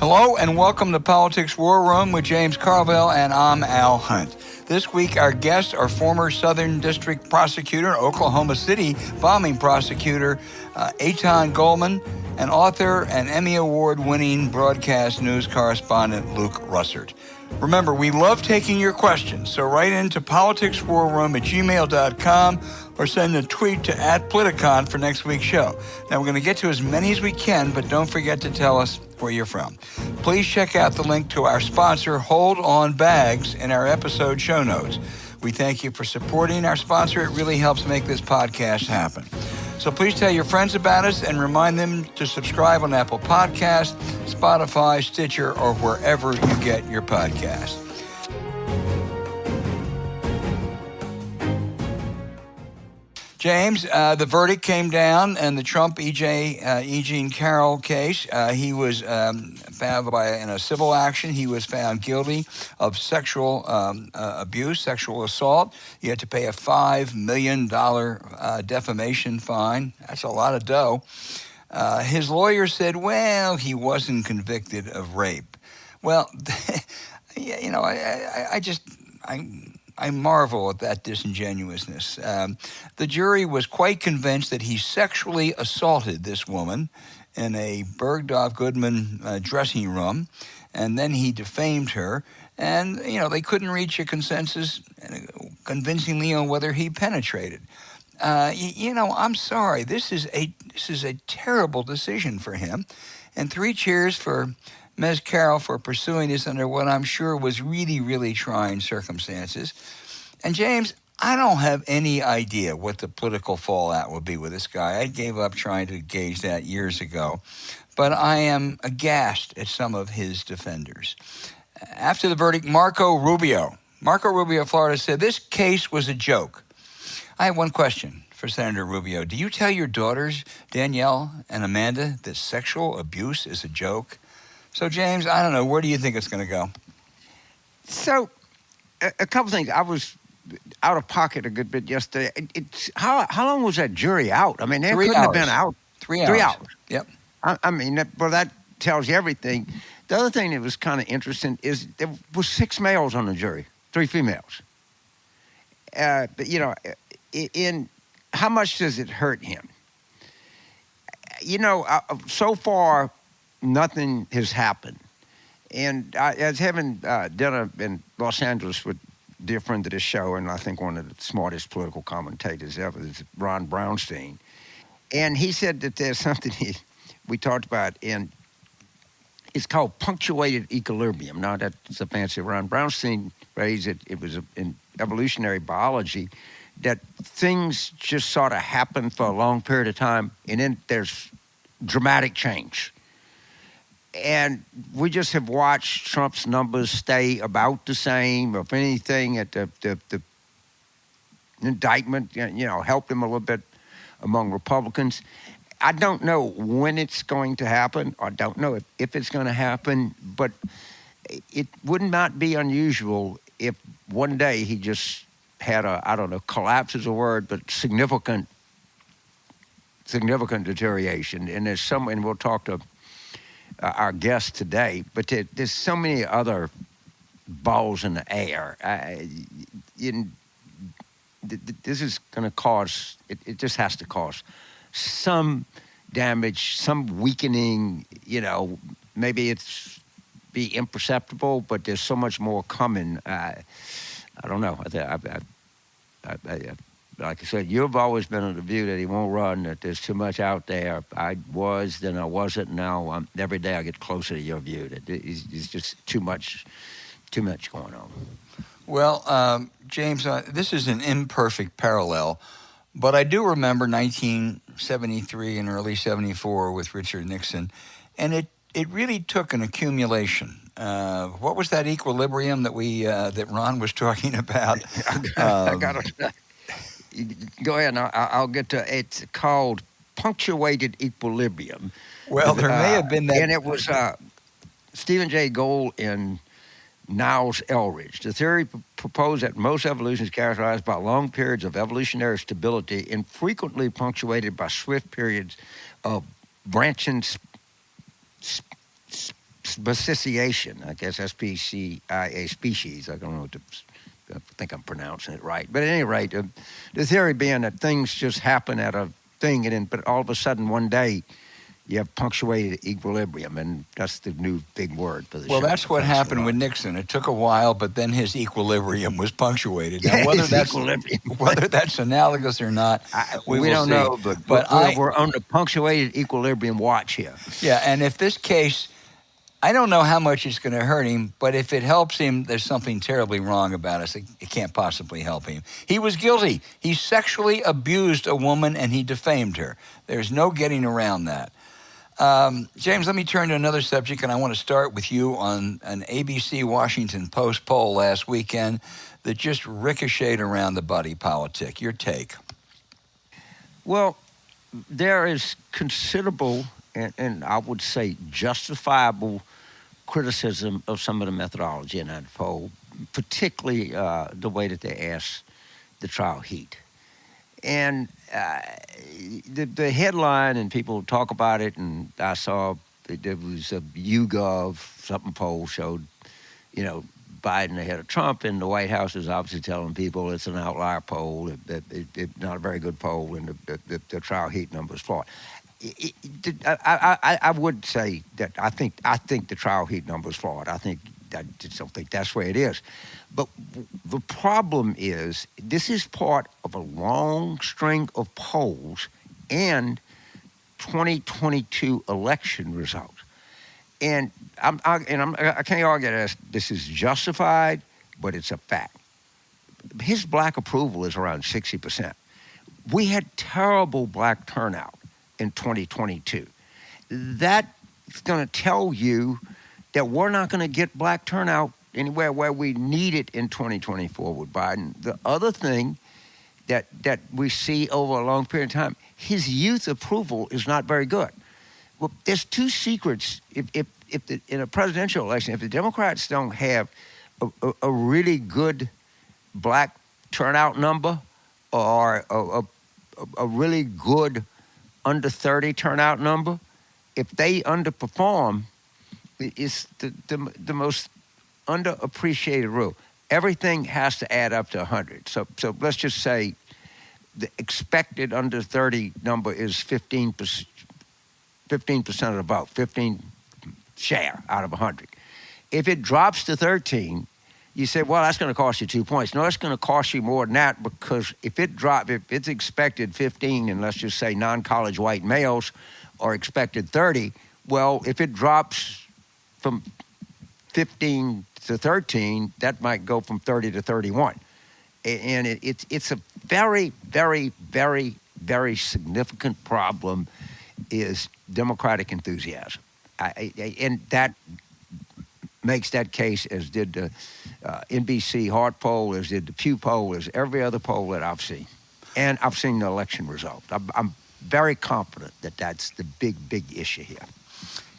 Hello and welcome to Politics War Room with James Carville, and I'm Al Hunt. This week our guests are former Southern District Prosecutor, Oklahoma City bombing prosecutor Aitan Goelman, and author and Emmy Award-winning broadcast news correspondent Luke Russert. Remember, we love taking your questions, so write into politicswarroom@gmail.com or send a tweet to @Politicon for next week's show. Now, we're going to get to as many as we can, but don't forget to tell us where you're from. Please check out the link to our sponsor, Hold On Bags, in our episode show notes. We thank you for supporting our sponsor. It really helps make this podcast happen. So please tell your friends about us and remind them to subscribe on Apple Podcasts, Spotify, Stitcher, or wherever you get your podcasts. James, the verdict came down in the Trump Eugene Carroll case. He was found in a civil action. He was found guilty of sexual abuse, sexual assault. He had to pay a $5 million defamation fine. That's a lot of dough. His lawyer said, well, he wasn't convicted of rape. Well, you know, I marvel at that disingenuousness. The jury was quite convinced that he sexually assaulted this woman in a Bergdorf Goodman dressing room, and then he defamed her. And, you know, they couldn't reach a consensus convincingly on whether he penetrated. You know, I'm sorry. This is a terrible decision for him. And 3 cheers for Ms. Carroll for pursuing this under what I'm sure was really, really trying circumstances. And James, I don't have any idea what the political fallout will be with this guy. I gave up trying to gauge that years ago. But I am aghast at some of his defenders. After the verdict, Marco Rubio of Florida said this case was a joke. I have one question for Senator Rubio. Do you tell your daughters, Danielle and Amanda, that sexual abuse is a joke? So, James, I don't know. Where do you think it's going to go? So, a couple things. I was out of pocket a good bit yesterday. How long was that jury out? I mean, they couldn't have been out. 3 hours. 3 hours. Yep. I mean, that tells you everything. The other thing that was kind of interesting is there was 6 males on the jury, 3 females. But, you know, in how much does it hurt him? You know, so far, nothing has happened. And I was having dinner in Los Angeles with a dear friend of this show, and I think one of the smartest political commentators ever, is Ron Brownstein. And he said that there's something we talked about, and it's called punctuated equilibrium. Now, that's a fancy Ron Brownstein phrase. It was in evolutionary biology that things just sort of happen for a long period of time, and then there's dramatic change. And we just have watched Trump's numbers stay about the same. If anything, at the indictment, you know, helped him a little bit among Republicans. I don't know when it's going to happen. I don't know if it's going to happen. But it would not be unusual if one day he just had I don't know, collapse is a word, but significant deterioration. And and we'll talk to our guest today, but there's so many other balls in the air. This is going to cause, it just has to cause some damage, some weakening, you know, maybe it's be imperceptible, but there's so much more coming. I don't know. Like I said, you've always been of the view that he won't run, that there's too much out there. I was, then I wasn't. Now every day I get closer to your view that it's just too much going on. Well, James, this is an imperfect parallel, but I do remember 1973 and early 74 with Richard Nixon, and it really took an accumulation. What was that equilibrium that Ron was talking about? I got it. Go ahead. I'll get to it. It's called punctuated equilibrium. Well, there may have been that. And it was Stephen Jay Gould and Niles Eldredge. The theory proposed that most evolution is characterized by long periods of evolutionary stability, infrequently punctuated by swift periods of branching speciation, I guess SPCIA, species. I don't know what to, I think I'm pronouncing it right. But at any rate, the theory being that things just happen at a thing, and then, but all of a sudden one day you have punctuated equilibrium, and that's the new big word for the Well, show. that's what happened with Nixon. It took a while, but then his equilibrium was punctuated. Now, Yeah, whether that's analogous or not, we don't see. know, but we're on the punctuated equilibrium watch here. Yeah, and if this case, I don't know how much it's going to hurt him, but if it helps him, there's something terribly wrong about us. It can't possibly help him. He was guilty. He sexually abused a woman, and he defamed her. There's no getting around that. James, let me turn to another subject, and I want to start with you on an ABC Washington Post poll last weekend that just ricocheted around the body politic. Your take? Well, there is considerable, and I would say justifiable, criticism of some of the methodology in that poll, particularly the way that they asked the trial heat. And the headline, and people talk about it, and I saw there was a YouGov something poll showed, Biden ahead of Trump, and the White House is obviously telling people it's an outlier poll, it's not a very good poll, and the trial heat number is flawed. I would say that I think the trial heat number is flawed. I just don't think that's where it is. But the problem is, this is part of a long string of polls and 2022 election results. And I can't argue that this is justified, but it's a fact. His black approval is around 60%. We had terrible black turnout in 2022. That's going to tell you that we're not going to get black turnout anywhere where we need it in 2024 with Biden. The other thing that we see over a long period of time, his youth approval is not very good. Well, there's two secrets. If in a presidential election, if the Democrats don't have a really good black turnout number, or a really good under 30 turnout number, if they underperform, it's the most underappreciated rule. Everything has to add up to 100. So let's just say the expected under 30 number is 15% of the vote, 15 share out of 100. If it drops to 13, you say, well, that's going to cost you 2 points. No, it's going to cost you more than that, because if it's expected 15, and let's just say non-college white males are expected 30, well, if it drops from 15 to 13, that might go from 30 to 31. And it's a very, very, very, very significant problem, is Democratic enthusiasm. And that makes that case, as did the NBC Hart poll, as did the Pew poll, as every other poll that I've seen. And I've seen the election result. I'm very confident that that's the big, big issue here.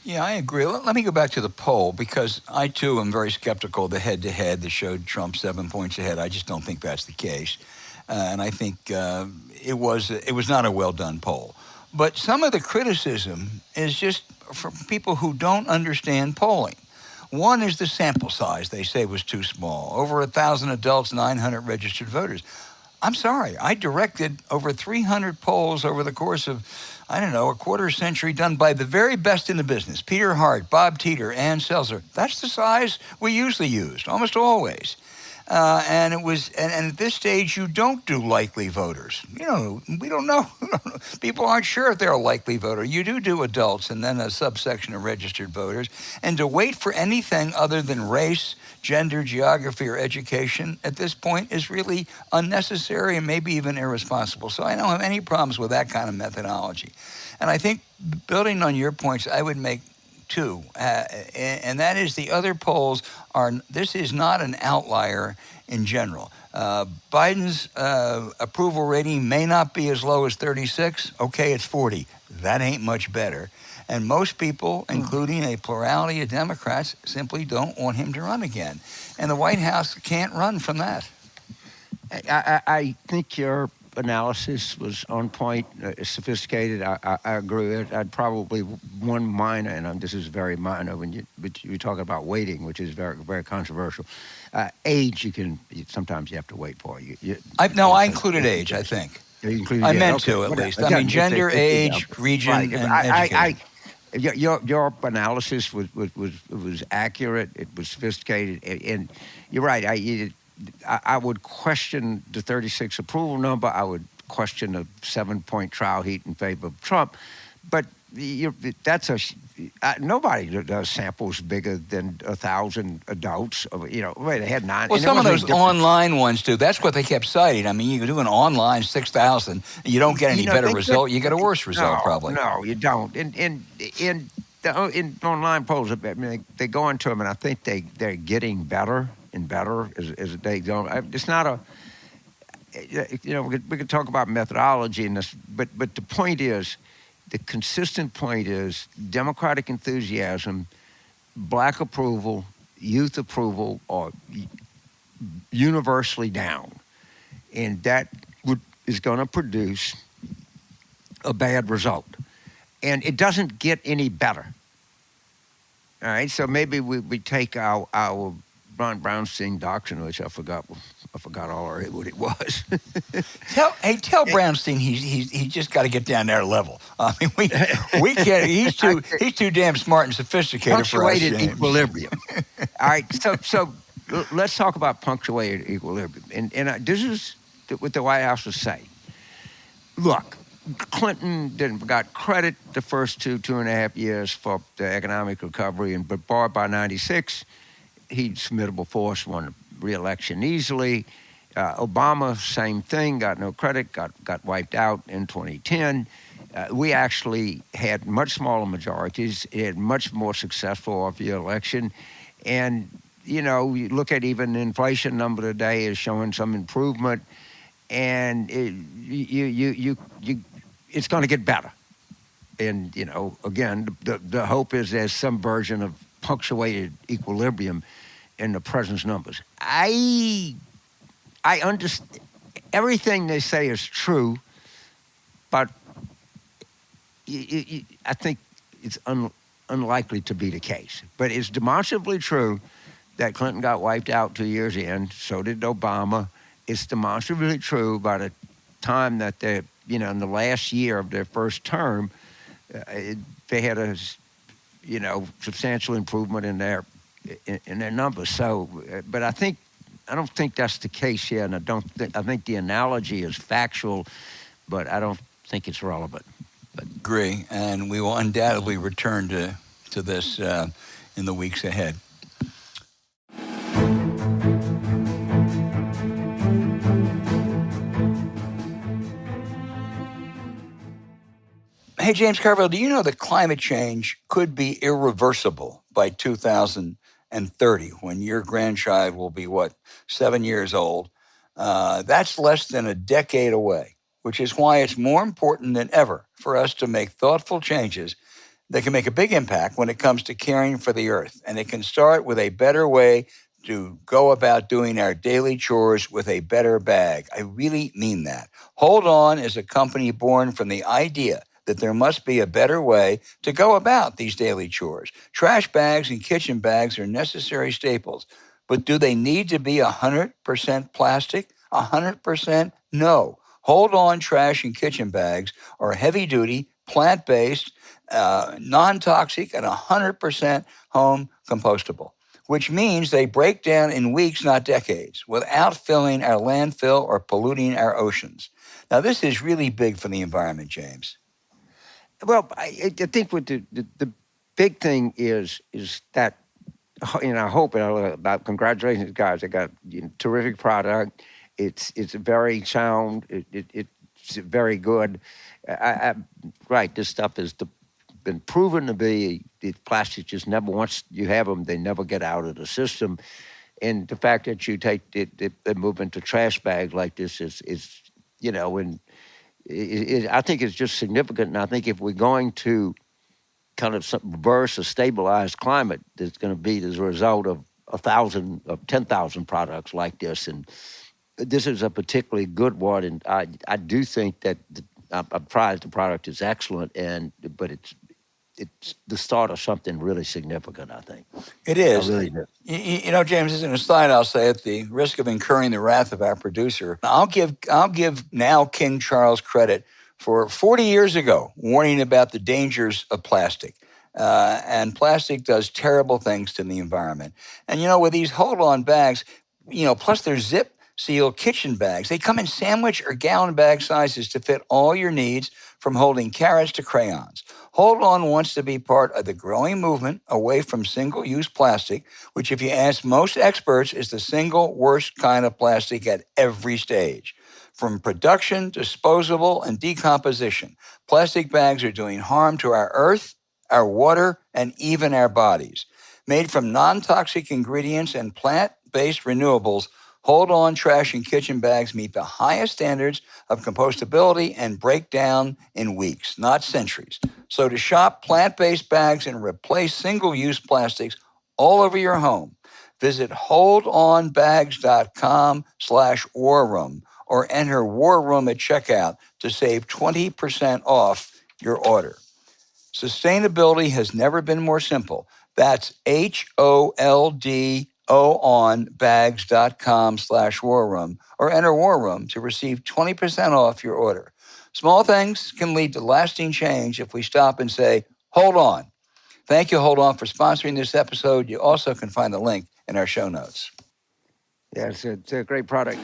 Yeah, I agree. Let me go back to the poll, because I, too, am very skeptical of the head-to-head that showed Trump 7 points ahead. I just don't think that's the case. And I think it was not a well-done poll. But some of the criticism is just from people who don't understand polling. One is the sample size they say was too small. Over 1,000 adults, 900 registered voters. I'm sorry, I directed over 300 polls over the course of, a quarter century, done by the very best in the business. Peter Hart, Bob Teeter, Ann Selzer. That's the size we usually used, almost always. And at this stage, you don't do likely voters. We don't know. People aren't sure if they're a likely voter. You do adults, and then a subsection of registered voters. And to wait for anything other than race, gender, geography, or education at this point is really unnecessary and maybe even irresponsible. So I don't have any problems with that kind of methodology. And I think, building on your points, I would make two, and that is the other polls this is not an outlier in general. Biden's approval rating may not be as low as 36. Okay, it's 40. That ain't much better. And most people, including a plurality of Democrats, simply don't want him to run again. And the White House can't run from that. I think you're analysis was on point, sophisticated. I agree with it. I'd probably one minor, and this is very minor but you're talking about waiting, which is very, very controversial. Age, sometimes you have to wait for. I included age, I think. I meant to, at least. I mean, gender, age, region, right. and education. Your analysis was accurate. It was sophisticated, and you're right. I would question the 36 approval number. I would question the 7-point trial heat in favor of Trump. But nobody does samples bigger than 1,000 adults. They had 9. Well, some of those online ones do. That's what they kept citing. I mean, you can do an online 6,000. You don't get any better result. You get a worse result, probably. No, you don't. In online polls, I mean, they go into them, and I think they're getting better and better as they go. It's not a. We could talk about methodology in this, but the point is. The consistent point is Democratic enthusiasm, black approval, youth approval are universally down. And that is going to produce a bad result. And it doesn't get any better. All right, so maybe we take our Ron Brownstein doctrine, which I forgot already what it was. Tell Brownstein he just got to get down their level. I mean, we can't. He's too damn smart and sophisticated for us. Punctuated equilibrium. All right, so let's talk about punctuated equilibrium. And this is what the White House was saying. Look, Clinton got credit the first 2.5 years for the economic recovery, but by 96, he'd formidable force, won the re-election easily. Obama, same thing, got no credit, got wiped out in 2010. We actually had much smaller majorities, had much more successful off-year election. And, you look at even the inflation number today is showing some improvement. And it's going to get better. And, again, the hope is there's some version of punctuated equilibrium in the president's numbers. I understand everything they say is true, but I think it's unlikely to be the case. But it's demonstrably true that Clinton got wiped out 2 years in. So did Obama. It's demonstrably true by the time that they, in the last year of their first term, they had a, substantial improvement in their numbers. So, but I don't think that's the case yet, and I think the analogy is factual, but I don't think it's relevant. But agree, and we will undoubtedly return to this in the weeks ahead. Hey, James Carville, do you know that climate change could be irreversible by 2030 when your grandchild will be, 7 years old? That's less than a decade away, which is why it's more important than ever for us to make thoughtful changes that can make a big impact when it comes to caring for the earth. And it can start with a better way to go about doing our daily chores with a better bag. I really mean that. Hold On is a company born from the idea that there must be a better way to go about these daily chores. Trash bags and kitchen bags are necessary staples, but do they need to be 100% plastic? 100% no. Hold On trash and kitchen bags are heavy-duty, plant-based, non-toxic, and 100% home compostable, which means they break down in weeks, not decades, without filling our landfill or polluting our oceans. Now, this is really big for the environment, James. Well, I think what the big thing is that, I hope, about congratulations, guys. I got a terrific product. It's very sound. It's very good. Right, this stuff has been proven to be, the plastic just never, once you have them, they never get out of the system. And the fact that you take they move into trash bags like this is and I think it's just significant. And I think if we're going to kind of reverse or stabilize climate, that's going to be as a result of 10,000 products like this. And this is a particularly good one, and I do think that I'm proud the product is excellent, but it's the start of something really significant, I think. It is. I really do. You know, James, as an aside, I'll say at the risk of incurring the wrath of our producer, I'll give now King Charles credit for 40 years ago warning about the dangers of plastic. And plastic does terrible things to the environment. And, you know, with these hold-on bags, you know, plus they're zip seal kitchen bags, they come in sandwich or gallon bag sizes to fit all your needs, from holding carrots to crayons. Hold On wants to be part of the growing movement away from single-use plastic, which, if you ask most experts, is the single worst kind of plastic at every stage. From production, disposable, and decomposition, plastic bags are doing harm to our earth, our water, and even our bodies. Made from non-toxic ingredients and plant-based renewables, Hold On trash and kitchen bags meet the highest standards of compostability and break down in weeks, not centuries. So to shop plant-based bags and replace single-use plastics all over your home, visit holdonbags.com/war room or enter War Room at checkout to save 20% off your order. Sustainability has never been more simple. That's HOLDO-on-bags.com/war room or enter War Room to receive 20% off your order. Small things can lead to lasting change if we stop and say, hold on. Thank you, Hold On, for sponsoring this episode. You also can find the link in our show notes. Yeah, it's a great product.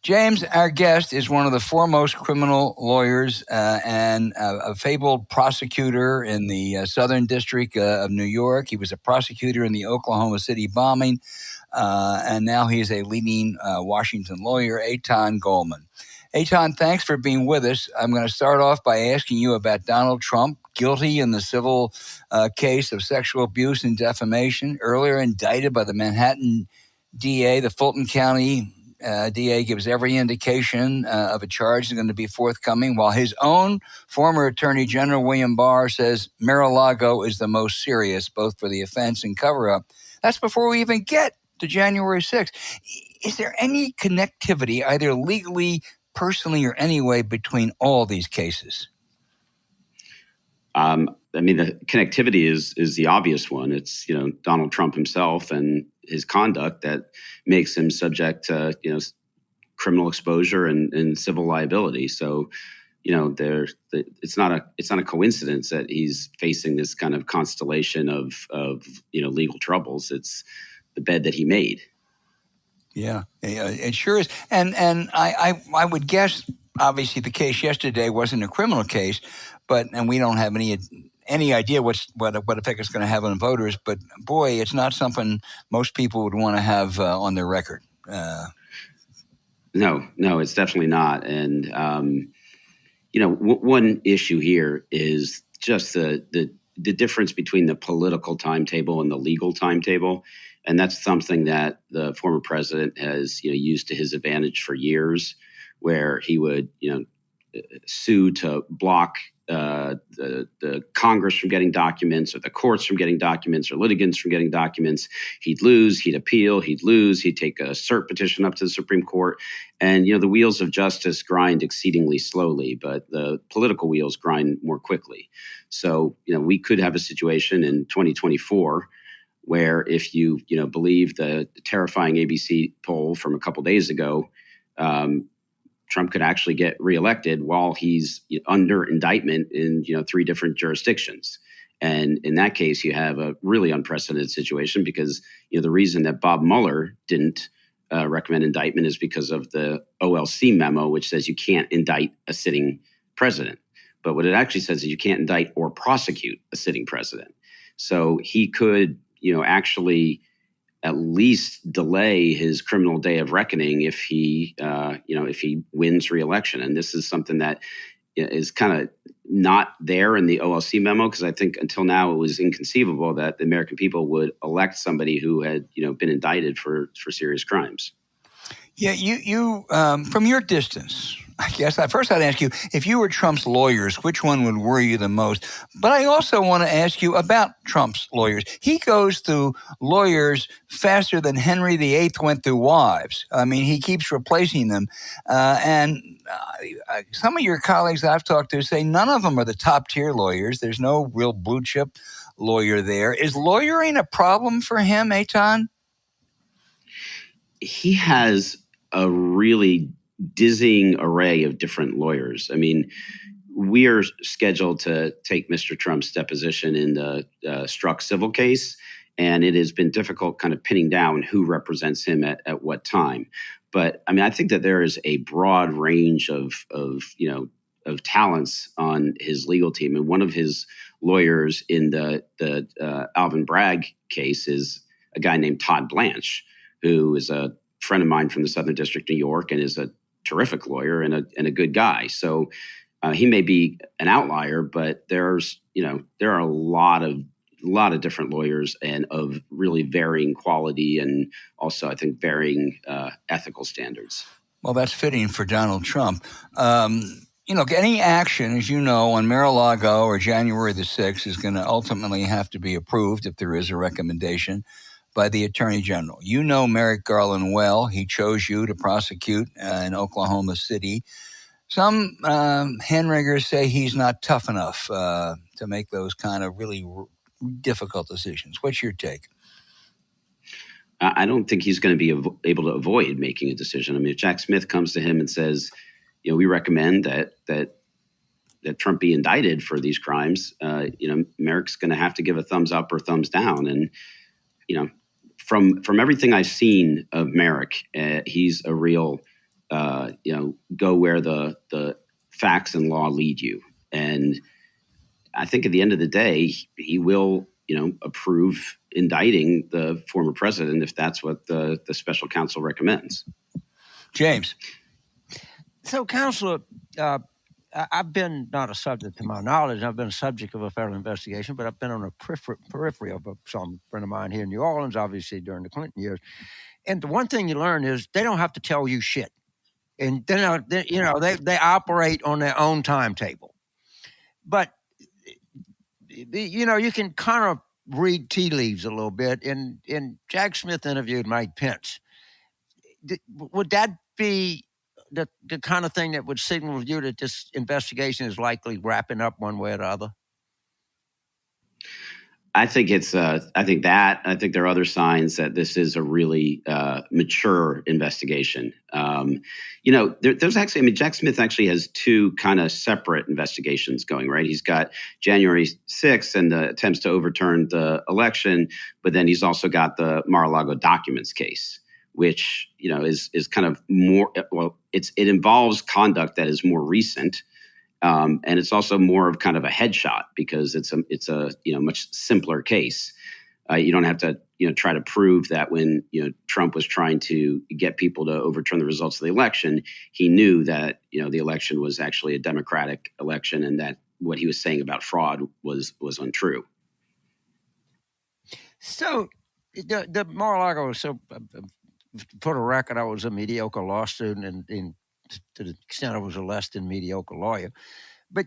James, our guest, is one of the foremost criminal lawyers and a fabled prosecutor in the Southern District of New York. He was a prosecutor in the Oklahoma City bombing, and now he's a leading Washington lawyer, Aitan Goelman. Aitan, thanks for being with us. I'm going to start off by asking you about Donald Trump, guilty in the civil case of sexual abuse and defamation, earlier indicted by the Manhattan DA. The Fulton County DA gives every indication of a charge is going to be forthcoming, while his own former Attorney General, William Barr, says Mar-a-Lago is the most serious, both for the offense and cover-up. That's before we even get to January 6th. Is there any connectivity, either legally, personally, or anyway, between all these cases? I mean, the connectivity is the obvious one. It's, you know, Donald Trump himself and his conduct that makes him subject to, you know, criminal exposure and civil liability. So, you know, it's not a coincidence that he's facing this kind of constellation of you know, legal troubles. It's the bed that he made. Yeah, it sure is. And I would guess, obviously, the case yesterday wasn't a criminal case, and we don't have any idea what effect it's going to have on voters. But boy, it's not something most people would want to have on their record. No, it's definitely not. And you know, one issue here is just the difference between the political timetable and the legal timetable. And that's something that the former president has, you know, used to his advantage for years, where he would, you know, sue to block the Congress from getting documents, or the courts from getting documents, or litigants from getting documents. He'd lose, he'd appeal, he'd lose, he'd take a cert petition up to the Supreme Court. And, you know, the wheels of justice grind exceedingly slowly, but the political wheels grind more quickly. So, you know, we could have a situation in 2024 where, if you believe the terrifying ABC poll from a couple days ago, Trump could actually get reelected while he's under indictment in 3 different jurisdictions. And in that case, you have a really unprecedented situation, because the reason that Bob Mueller didn't recommend indictment is because of the OLC memo, which says you can't indict a sitting president. But what it actually says is you can't indict or prosecute a sitting president. So he could, actually at least delay his criminal day of reckoning if he wins re-election. And this is something that is kind of not there in the OLC memo, because I think until now it was inconceivable that the American people would elect somebody who had, been indicted for serious crimes. Yeah, you from your distance, I guess. At first, I'd ask you if you were Trump's lawyers, which one would worry you the most? But I also want to ask you about Trump's lawyers. He goes through lawyers faster than Henry VIII went through wives. I mean, he keeps replacing them. Some of your colleagues I've talked to say none of them are the top tier lawyers. There's no real blue chip lawyer there. Is lawyering a problem for him, Aitan? He has a really dizzying array of different lawyers. I mean, we are scheduled to take Mr. Trump's deposition in the Strzok civil case, and it has been difficult kind of pinning down who represents him at what time. But I mean, I think that there is a broad range of talents on his legal team, and one of his lawyers in the Alvin Bragg case is a guy named Todd Blanche, who is a friend of mine from the Southern District of New York and is a terrific lawyer and a good guy. So he may be an outlier, but there are a lot of different lawyers and of really varying quality and also, I think, varying ethical standards. Well, that's fitting for Donald Trump. Any action, as you know, on Mar-a-Lago or January the 6th is going to ultimately have to be approved if there is a recommendation by the Attorney General. You know Merrick Garland well. He chose you to prosecute in Oklahoma City. Some hand-wringers say he's not tough enough to make those kind of really difficult decisions. What's your take? I don't think he's going to be able to avoid making a decision. I mean, if Jack Smith comes to him and says, we recommend that Trump be indicted for these crimes, Merrick's going to have to give a thumbs up or thumbs down. And, from everything I've seen of Merrick, he's a real, go where the facts and law lead you. And I think at the end of the day, he will, approve indicting the former president if that's what the special counsel recommends. James. So, Counselor, I've been not a subject to my knowledge. I've been a subject of a federal investigation, but I've been on a periphery of some friend of mine here in New Orleans, obviously during the Clinton years. And the one thing you learn is they don't have to tell you shit, and they operate on their own timetable. But you can kind of read tea leaves a little bit. And Jack Smith interviewed Mike Pence. Would that be the kind of thing that would signal to you that this investigation is likely wrapping up one way or the other? I think I think there are other signs that this is a really mature investigation. There's actually, Jack Smith actually has two kind of separate investigations going, right? He's got January 6th and the attempts to overturn the election, but then he's also got the Mar-a-Lago documents case, which, is kind of more, it involves conduct that is more recent. And it's also more of kind of a headshot because it's a much simpler case. You don't have to try to prove that when Trump was trying to get people to overturn the results of the election, he knew that the election was actually a democratic election and that what he was saying about fraud was untrue. So the Mar-a-Lago. So for the record, I was a mediocre law student, and to the extent I was a less than mediocre lawyer. But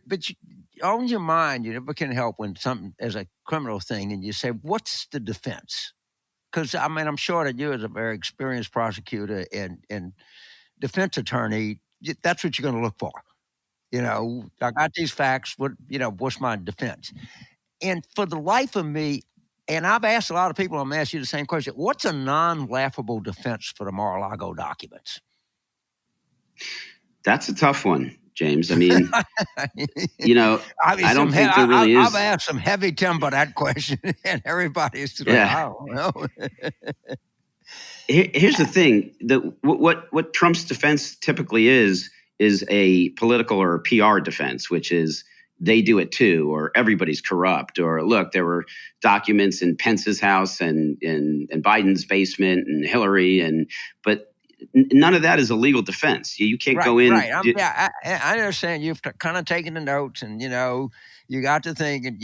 on your mind, you never can help when something as a criminal thing, and you say, what's the defense? Because, I'm sure that you as a very experienced prosecutor and defense attorney, that's what you're going to look for. I got these facts. What's my defense? And for the life of me, and I've asked a lot of people, I'm going to ask you the same question. What's a non-laughable defense for the Mar-a-Lago documents? That's a tough one, James. I mean, I don't think there really is. I've asked some heavy timber that question, and everybody's like, I don't know. Here's the thing: what Trump's defense typically is a political or a PR defense, which is they do it too, or everybody's corrupt, or look, there were documents in Pence's house and Biden's basement and Hillary, but none of that is a legal defense. You can't go in. Right. I understand you've kind of taken the notes, and you got to think, and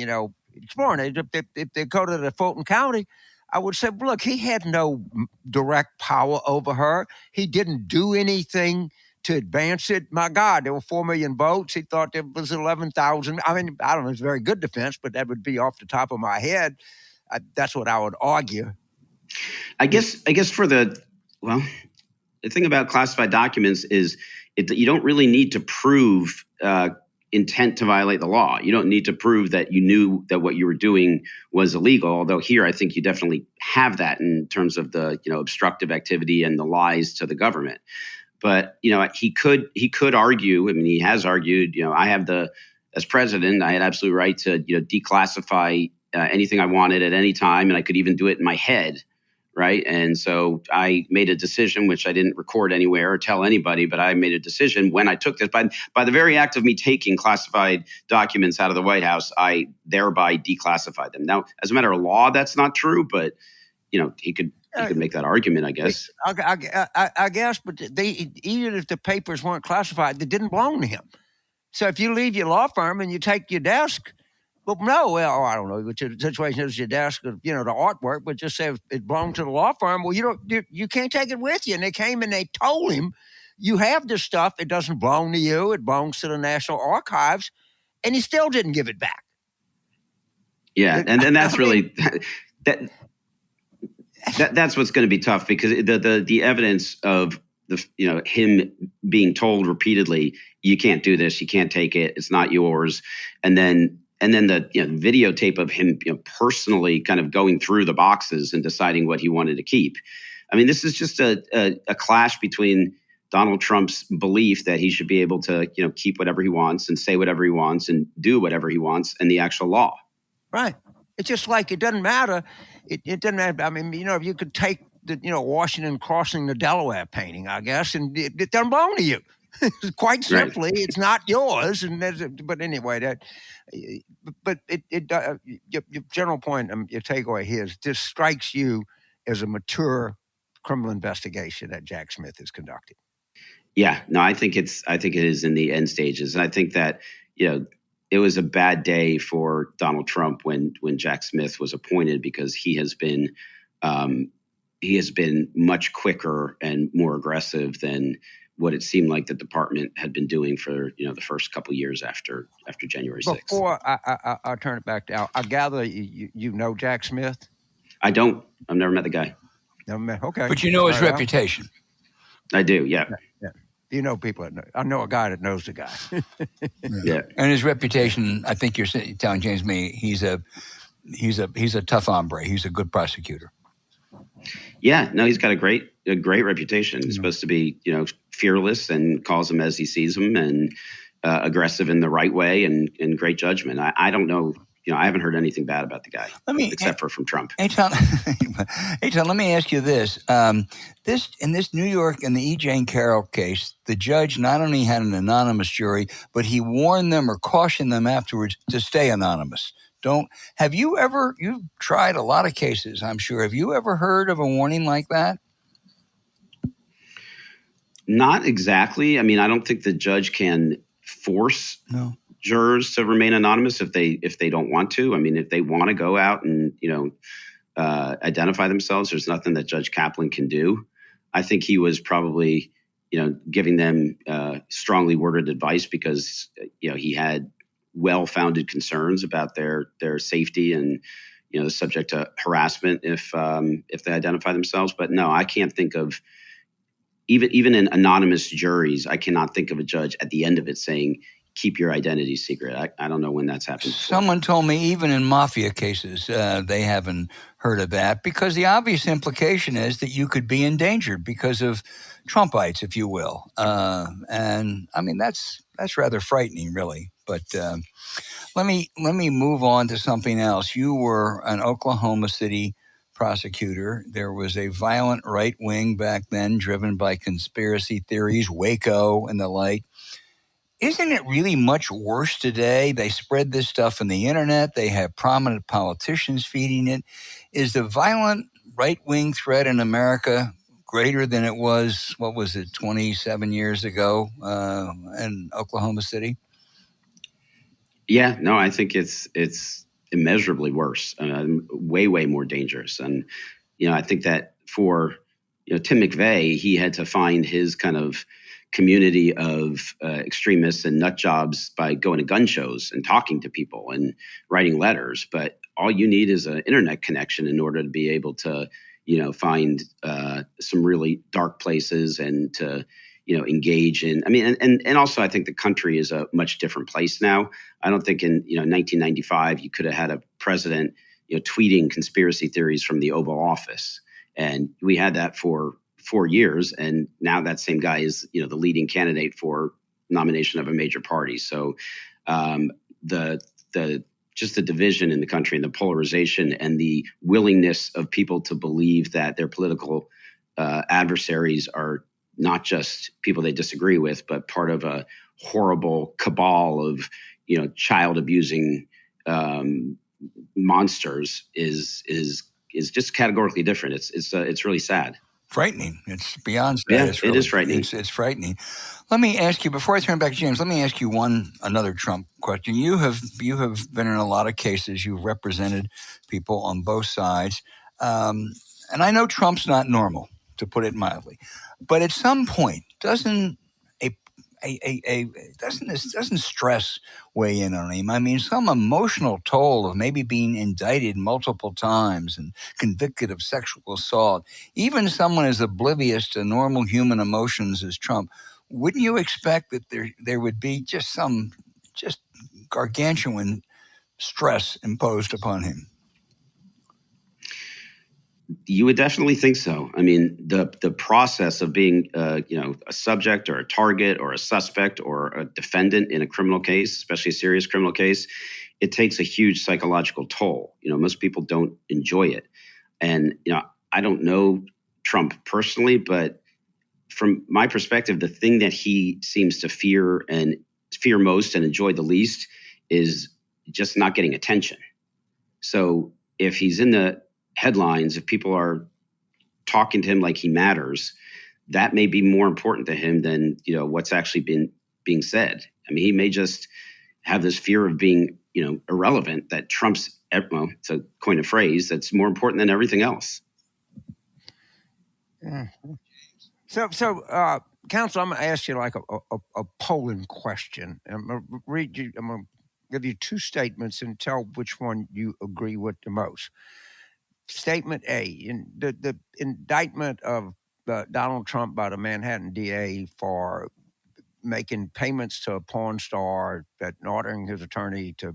exploring it. If they go to the Fulton County, I would say, look, he had no direct power over her. He didn't do anything to advance it. My God, there were 4 million votes. He thought there was 11,000. I mean, I don't know, it's a very good defense, but that would be off the top of my head. That's what I would argue. I guess the thing about classified documents is you don't really need to prove intent to violate the law. You don't need to prove that you knew that what you were doing was illegal. Although here, I think you definitely have that in terms of the obstructive activity and the lies to the government. But he could argue. I mean, he has argued. As president, I had absolute right to declassify anything I wanted at any time, and I could even do it in my head. Right. And so I made a decision, which I didn't record anywhere or tell anybody, but I made a decision when I took this. By the very act of me taking classified documents out of the White House, I thereby declassified them. Now, as a matter of law, that's not true, but he could make that argument, I guess. I guess, but even if the papers weren't classified, they didn't belong to him. So if you leave your law firm and you take your desk, I don't know what your situation is, your desk, the artwork, but just say it belonged to the law firm. Well, you can't take it with you. And they came and they told him, you have this stuff. It doesn't belong to you. It belongs to the National Archives. And he still didn't give it back. Yeah. And that's really that's what's going to be tough, because the evidence of him being told repeatedly, you can't do this, you can't take it, it's not yours. And then the videotape of him personally kind of going through the boxes and deciding what he wanted to keep. I mean, this is just a clash between Donald Trump's belief that he should be able to keep whatever he wants and say whatever he wants and do whatever he wants, and the actual law. Right. It's just like it doesn't matter. It doesn't matter. I mean, if you could take the Washington crossing the Delaware painting, I guess, and it doesn't belong to you. Quite simply, right. It's not yours. But anyway, your general point, your takeaway here is this strikes you as a mature criminal investigation that Jack Smith is conducting. Yeah, no, I think it is in the end stages. And I think that, it was a bad day for Donald Trump when Jack Smith was appointed, because he has been much quicker and more aggressive than what it seemed like the department had been doing for the first couple of years after January 6th. Before I turn it back to Al, I gather you know Jack Smith? I don't. I've never met the guy. Never met. Okay, but you know his reputation. I do. Yeah. You know people that know. I know a guy that knows the guy. Yeah. And his reputation, I think you're telling James me, he's a tough hombre. He's a good prosecutor. Yeah, no, he's got a great reputation. He's supposed to be, fearless and calls him as he sees him, and aggressive in the right way, and great judgment. I don't know. I haven't heard anything bad about the guy, except for from Trump. Aitan, let me ask you this. In this New York and the E. Jane Carroll case, the judge not only had an anonymous jury, but he warned them or cautioned them afterwards to stay anonymous. You've tried a lot of cases, I'm sure. Have you ever heard of a warning like that? Not exactly. I mean, I don't think the judge can force jurors to remain anonymous if they don't want to. I mean, if they want to go out and, identify themselves, there's nothing that Judge Kaplan can do. I think he was probably, giving them strongly worded advice because, he had well-founded concerns about their safety and, subject to harassment if they identify themselves. But no, I can't think of, even in anonymous juries, I cannot think of a judge at the end of it saying, keep your identity secret. I don't know when that's happened before. Someone told me even in mafia cases, they haven't heard of that, because the obvious implication is that you could be endangered because of Trumpites, if you will. And I mean, that's rather frightening, really. But let me move on to something else. You were an Oklahoma City prosecutor. There was a violent right wing back then, driven by conspiracy theories, Waco and the like. Isn't it really much worse today? They spread this stuff on the internet. They have prominent politicians feeding it. Is the violent right-wing threat in America greater than it was, 27 years ago in Oklahoma City? Yeah, no, I think it's immeasurably worse, way, way more dangerous. And, I think that for, Tim McVeigh, he had to find his kind of community of extremists and nut jobs by going to gun shows and talking to people and writing letters. But all you need is an internet connection in order to be able to, find some really dark places and to, engage in. I mean, and also I think the country is a much different place now. I don't think in 1995 you could have had a president tweeting conspiracy theories from the Oval Office, and we had that for 4 years, and now that same guy is the leading candidate for nomination of a major party. So the just the division in the country and the polarization and the willingness of people to believe that their political adversaries are not just people they disagree with, but part of a horrible cabal of child abusing monsters is just categorically different. It's really sad. Frightening. It's beyond sad. Yeah, It's really, it is frightening. It's frightening. Let me ask you, before I turn back to James, let me ask you another Trump question. You have been in a lot of cases. You've represented people on both sides. And I know Trump's not normal, to put it mildly. But at some point, doesn't stress weigh in on him? I mean, some emotional toll of maybe being indicted multiple times and convicted of sexual assault, even someone as oblivious to normal human emotions as Trump, wouldn't you expect that there would be just gargantuan stress imposed upon him? You would definitely think so. I mean, the process of being, a subject or a target or a suspect or a defendant in a criminal case, especially a serious criminal case, it takes a huge psychological toll. Most people don't enjoy it. And, I don't know Trump personally, but from my perspective, the thing that he seems to fear most and enjoy the least is just not getting attention. So if he's in the headlines, if people are talking to him like he matters, that may be more important to him than what's actually being said. I mean, he may just have this fear of being irrelevant, that Trump's, to coin a phrase, that's more important than everything else. Yeah. So, Counsel, I'm going to ask you like a polling question. I'm going to give you two statements and tell which one you agree with the most. Statement A, in the indictment of Donald Trump by the Manhattan DA for making payments to a porn star, that ordering his attorney to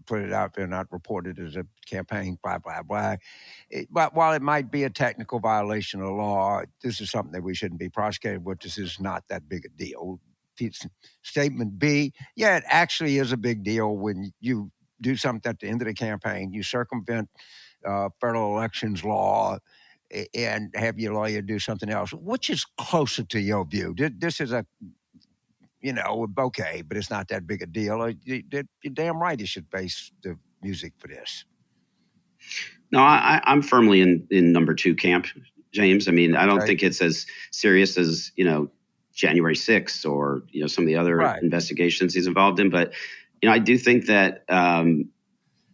put it out there, not report it as a campaign, blah, blah, blah. But while it might be a technical violation of the law, this is something that we shouldn't be prosecuted with. This is not that big a deal. Statement B, yeah, it actually is a big deal when you do something at the end of the campaign, you circumvent federal elections law and have your lawyer do something else. Which is closer to your view? This is okay, but it's not that big a deal. You're damn right you should base the music for this. No, I'm firmly in number two camp, James. I mean, I don't think it's as serious as, January 6th or, some of the other investigations he's involved in. But, I do think that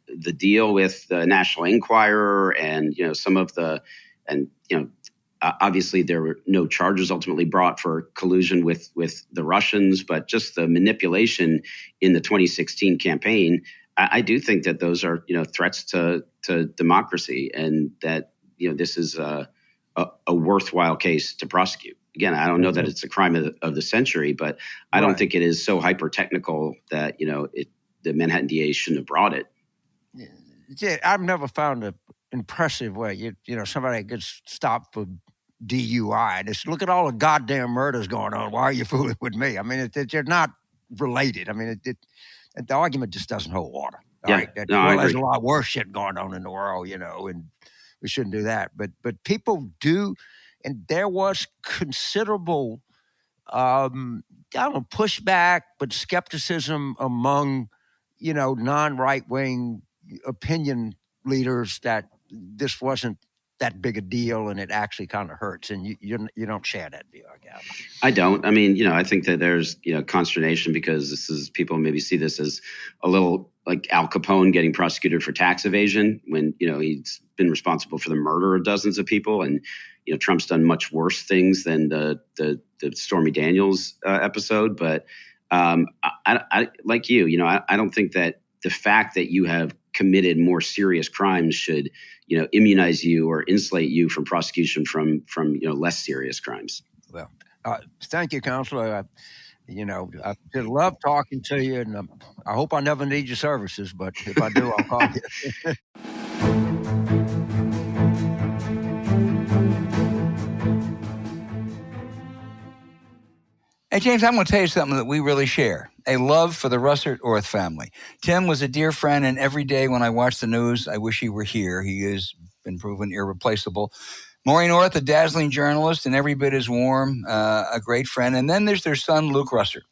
the deal with the National Enquirer and, some of the, and, obviously there were no charges ultimately brought for collusion with the Russians, but just the manipulation in the 2016 campaign, I do think that those are, threats to democracy, and that, this is a worthwhile case to prosecute. Again, I don't know that it's a crime of the century, but I don't think it is so hyper technical that, the Manhattan DA shouldn't have brought it. Yeah, I've never found an impressive way. Somebody gets stopped for DUI. Just look at all the goddamn murders going on. Why are you fooling with me? I mean, they're not related. I mean, the argument just doesn't hold water. Right? There's a lot worse shit going on in the world, and we shouldn't do that. But people do, and there was considerable, pushback, but skepticism among, non-right-wing opinion leaders that this wasn't that big a deal, and it actually kind of hurts. And you don't share that view, I guess. I don't. I mean, I think that there's consternation because people maybe see this as a little like Al Capone getting prosecuted for tax evasion when, he's been responsible for the murder of dozens of people. And, Trump's done much worse things than the Stormy Daniels episode. But I like you, I don't think that the fact that you have committed more serious crimes should, immunize you or insulate you from prosecution from less serious crimes. Well, thank you, Counselor. I just love talking to you, and I hope I never need your services, but if I do, I'll call you. Hey, James, I'm going to tell you something that we really share, a love for the Russert Orth family. Tim was a dear friend, and every day when I watch the news, I wish he were here. He has been proven irreplaceable. Maureen Orth, a dazzling journalist, and every bit as warm, a great friend. And then there's their son, Luke Russert.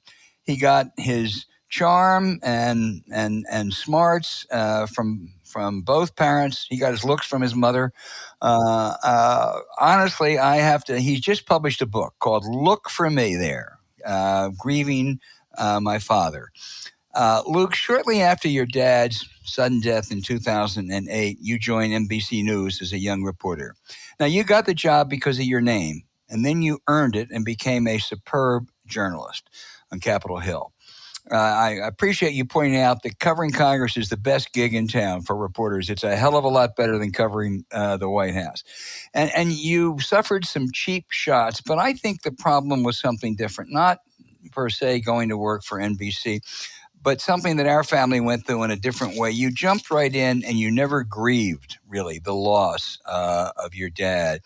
He got his charm and smarts from both parents. He got his looks from his mother. Honestly, he's just published a book called Look for Me There, Grieving My Father. Luke, shortly after your dad's sudden death in 2008, you joined NBC News as a young reporter. Now, you got the job because of your name, and then you earned it and became a superb journalist on Capitol Hill. I appreciate you pointing out that covering Congress is the best gig in town for reporters. It's a hell of a lot better than covering the White House. And you suffered some cheap shots, but I think the problem was something different, not per se going to work for NBC, but something that our family went through in a different way. You jumped right in and you never grieved, really, the loss of your dad.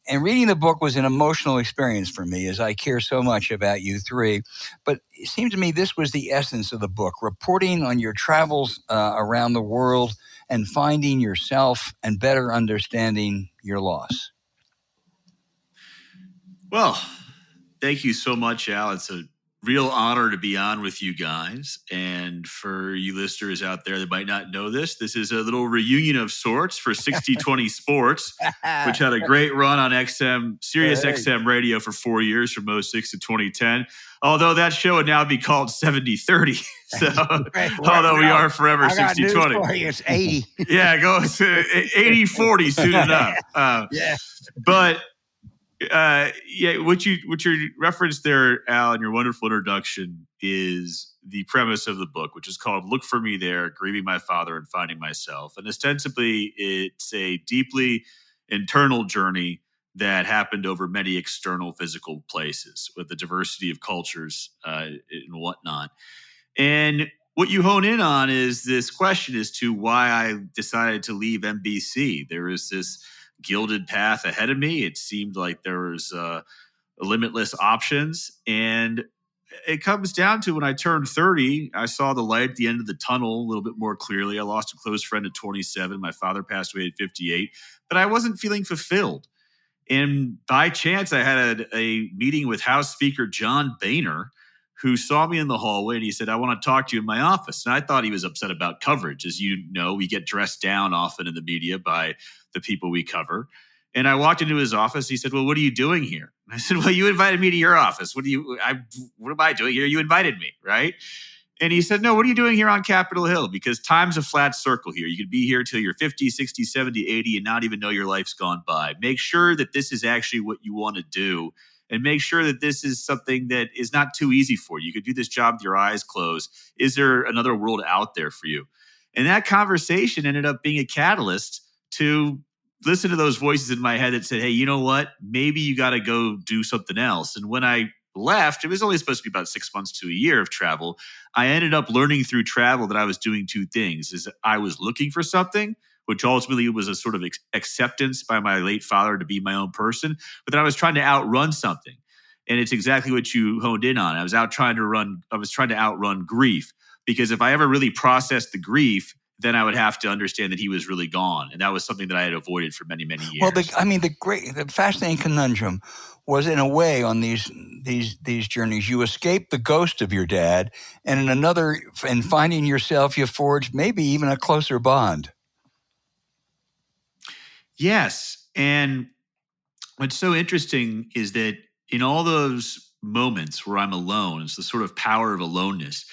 And reading the book was an emotional experience for me, as I care so much about you three. But it seemed to me this was the essence of the book, reporting on your travels around the world and finding yourself and better understanding your loss. Well, thank you so much, Al. It's a real honor to be on with you guys. And for you listeners out there that might not know this is a little reunion of sorts for 60/20 Sports, which had a great run on Sirius XM radio for 4 years from 06 to 2010. Although that show would now be called 70/30. So, although we are forever 60/20. It's 80. Yeah, go 80/40 soon enough. Yeah. But what you referenced there, Al, in your wonderful introduction is the premise of the book, which is called Look for Me There, Grieving My Father and Finding Myself. And ostensibly, it's a deeply internal journey that happened over many external physical places with the diversity of cultures and whatnot. And what you hone in on is this question as to why I decided to leave NBC. There was this gilded path ahead of me. It seemed like there was limitless options. And it comes down to when I turned 30, I saw the light at the end of the tunnel a little bit more clearly. I lost a close friend at 27. My father passed away at 58, but I wasn't feeling fulfilled. And by chance, I had a meeting with House Speaker John Boehner, who saw me in the hallway and he said, "I want to talk to you in my office." And I thought he was upset about coverage. As you know, we get dressed down often in the media by the people we cover. And I walked into his office. He said, "Well, what are you doing here?" And I said, "Well, you invited me to your office. What am I doing here? You invited me, right?" And he said, "No, what are you doing here on Capitol Hill? Because time's a flat circle here. You could be here till you're 50, 60, 70, 80 and not even know your life's gone by. Make sure that this is actually what you want to do. And make sure that this is something that is not too easy for you. You could do this job with your eyes closed. Is there another world out there for you?" And that conversation ended up being a catalyst to listen to those voices in my head that said, "Hey, you know what? Maybe you got to go do something else." And when I left, it was only supposed to be about 6 months to a year of travel. I ended up learning through travel that I was doing two things. Is I was looking for something, which ultimately was a sort of acceptance by my late father to be my own person. But then I was trying to outrun something. And it's exactly what you honed in on. I was trying to outrun grief, because if I ever really processed the grief, then I would have to understand that he was really gone. And that was something that I had avoided for many, many years. Well, the fascinating conundrum was, in a way, on these journeys, you escaped the ghost of your dad, and in finding yourself, you forged maybe even a closer bond. Yes. And what's so interesting is that in all those moments where I'm alone, it's the sort of power of aloneness.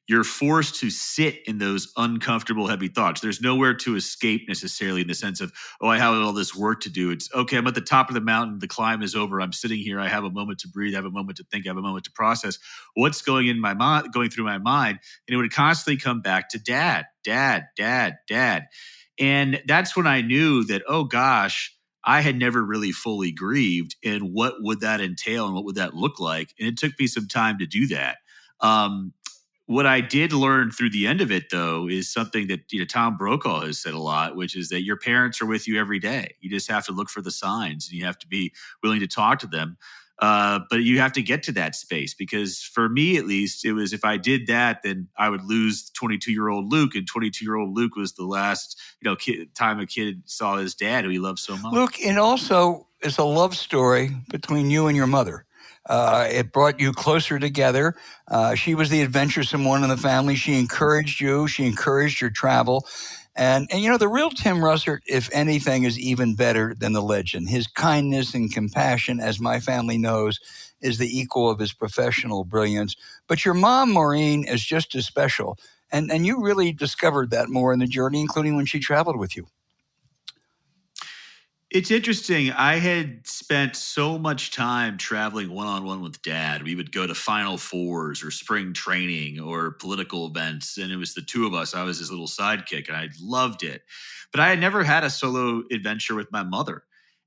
you're forced to sit in those uncomfortable, heavy thoughts. There's nowhere to escape necessarily in the sense of, oh, I have all this work to do. It's okay, I'm at the top of the mountain. The climb is over. I'm sitting here. I have a moment to breathe. I have a moment to think. I have a moment to process what's going through my mind. And it would constantly come back to dad, dad, dad, dad. And that's when I knew that, oh gosh, I had never really fully grieved. And what would that entail and what would that look like? And it took me some time to do that. What I did learn through the end of it, though, is something that Tom Brokaw has said a lot, which is that your parents are with you every day. You just have to look for the signs, and you have to be willing to talk to them. But you have to get to that space, because for me, at least, it was, if I did that, then I would lose 22-year-old Luke, and 22-year-old Luke was the last time a kid saw his dad, who he loved so much. Luke, and also it's a love story between you and your mother. It brought you closer together. She was the adventuresome one in the family. She encouraged you. She encouraged your travel. And the real Tim Russert, if anything, is even better than the legend. His kindness and compassion, as my family knows, is the equal of his professional brilliance. But your mom, Maureen, is just as special. And you really discovered that more in the journey, including when she traveled with you. It's interesting. I had spent so much time traveling one-on-one with Dad. We would go to Final Fours or spring training or political events, and it was the two of us. I was his little sidekick, and I loved it. But I had never had a solo adventure with my mother.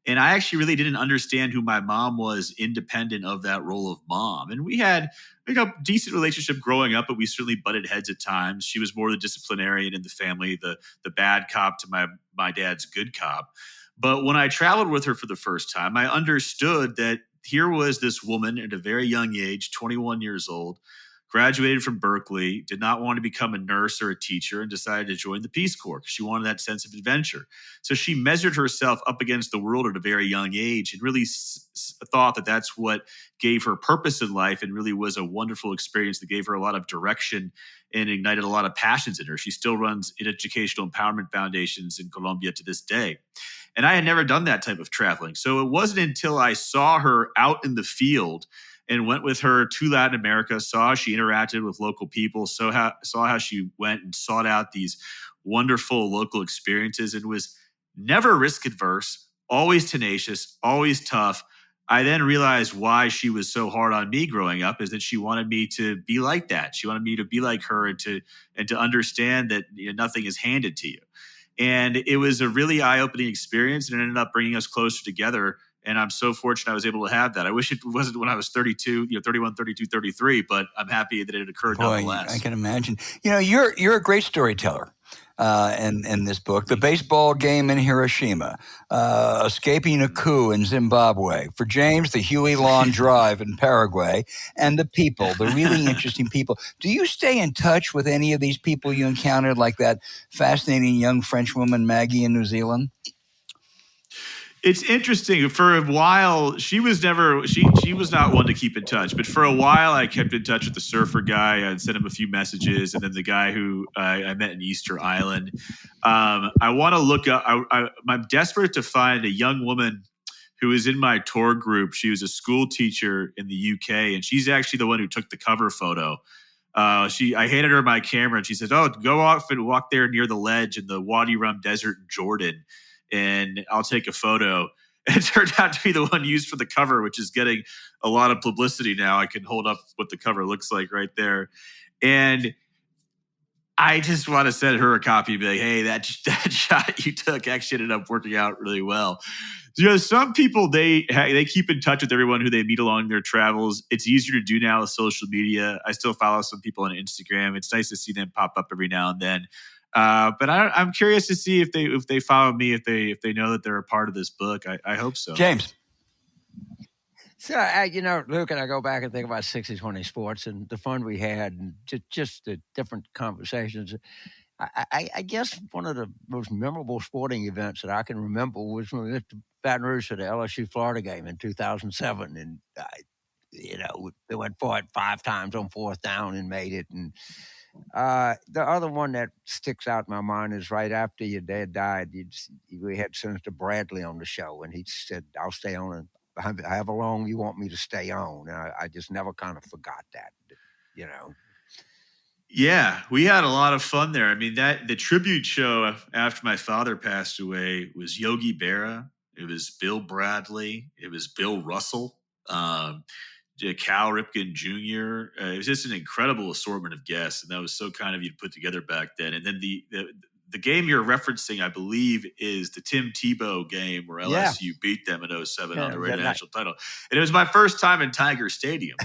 And I actually really didn't understand who my mom was independent of that role of mom. And we had a decent relationship growing up, but we certainly butted heads at times. She was more the disciplinarian in the family, the bad cop to my dad's good cop. But when I traveled with her for the first time, I understood that here was this woman at a very young age, 21 years old, graduated from Berkeley, did not want to become a nurse or a teacher, and decided to join the Peace Corps because she wanted that sense of adventure. So she measured herself up against the world at a very young age and really thought that that's what gave her purpose in life, and really was a wonderful experience that gave her a lot of direction and ignited a lot of passions in her. She still runs educational empowerment foundations in Colombia to this day. And I had never done that type of traveling. So it wasn't until I saw her out in the field and went with her to Latin America, saw how she interacted with local people, saw how she went and sought out these wonderful local experiences, and was never risk adverse, always tenacious, always tough. I then realized why she was so hard on me growing up, is that she wanted me to be like that. She wanted me to be like her, and to understand that nothing is handed to you. And it was a really eye-opening experience, and it ended up bringing us closer together. And I'm so fortunate I was able to have that. I wish it wasn't when I was 32, 31, 32, 33, but I'm happy that it occurred nonetheless. I can imagine. You're a great storyteller. In this book, the baseball game in Hiroshima, escaping a coup in Zimbabwe, for James, the Huey Lawn Drive in Paraguay, and the people, the really interesting people. Do you stay in touch with any of these people you encountered, like that fascinating young French woman, Maggie, in New Zealand? It's interesting. For a while, she was not one to keep in touch. But for a while, I kept in touch with the surfer guy. I'd send him a few messages, and then the guy who I met in Easter Island. I want to look up. I'm desperate to find a young woman who was in my tour group. She was a school teacher in the UK, and she's actually the one who took the cover photo. I handed her my camera, and she said, "Oh, go off and walk there near the ledge in the Wadi Rum Desert in Jordan, and I'll take a photo." It turned out to be the one used for the cover, which is getting a lot of publicity now. I can hold up what the cover looks like right there. And I just want to send her a copy and be like, hey, that shot you took actually ended up working out really well. Some people, they keep in touch with everyone who they meet along their travels. It's easier to do now with social media. I still follow some people on Instagram. It's nice to see them pop up every now and then. But I'm curious to see if they follow me, if they know that they're a part of this book. I hope so. James. So, Luke and I go back and think about 60-20 sports and the fun we had, and just the different conversations. I guess one of the most memorable sporting events that I can remember was when we went to Baton Rouge for the LSU-Florida game in 2007. And, they went for it 5 times on 4th down and made it. And the other one that sticks out in my mind is right after your dad died, we had Senator Bradley on the show, and he said, I'll stay on however long you want me to stay on. And I just never kind of forgot that, Yeah, we had a lot of fun there. I mean, the tribute show after my father passed away was Yogi Berra. It was Bill Bradley. It was Bill Russell. Um, Cal Ripken Jr. It was just an incredible assortment of guests, and that was so kind of you to put together back then. And then the game you're referencing, I believe, is the Tim Tebow game where LSU beat them in 2007 on the national title. And it was my first time in Tiger Stadium.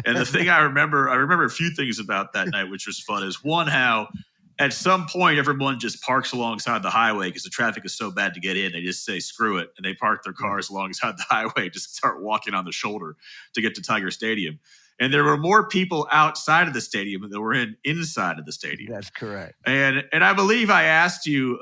And the thing I remember a few things about that night, which was fun, is one, how at some point everyone just parks alongside the highway because the traffic is so bad to get in. They just say, screw it. And they park their cars alongside the highway, just start walking on the shoulder to get to Tiger Stadium. And there were more people outside of the stadium than there were inside of the stadium. That's correct. And I believe I asked you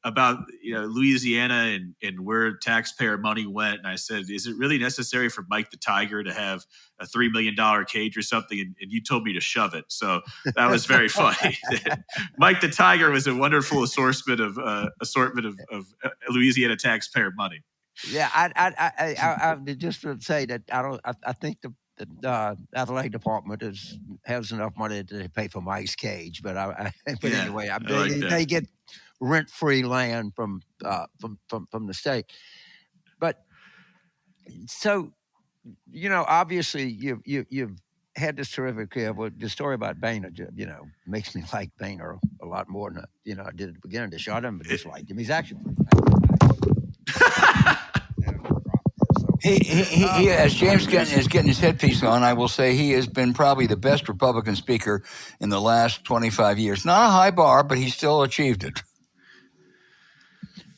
about Louisiana and where taxpayer money went. And I said, is it really necessary for Mike the Tiger to have a $3 million cage or something? And you told me to shove it. So that was very funny. Mike the Tiger was a wonderful assortment of Louisiana taxpayer money. Yeah, I just to say that I think the athletic department has enough money to pay for Mike's cage, but anyway, they get rent-free land from the state. But so, obviously you've had this terrific career. Well, the story about Boehner, makes me like Boehner a lot more than I did at the beginning of the show. I didn't dislike him. He's actually He as James is getting his headpiece on, I will say he has been probably the best Republican speaker in the last 25 years. Not a high bar, but he still achieved it.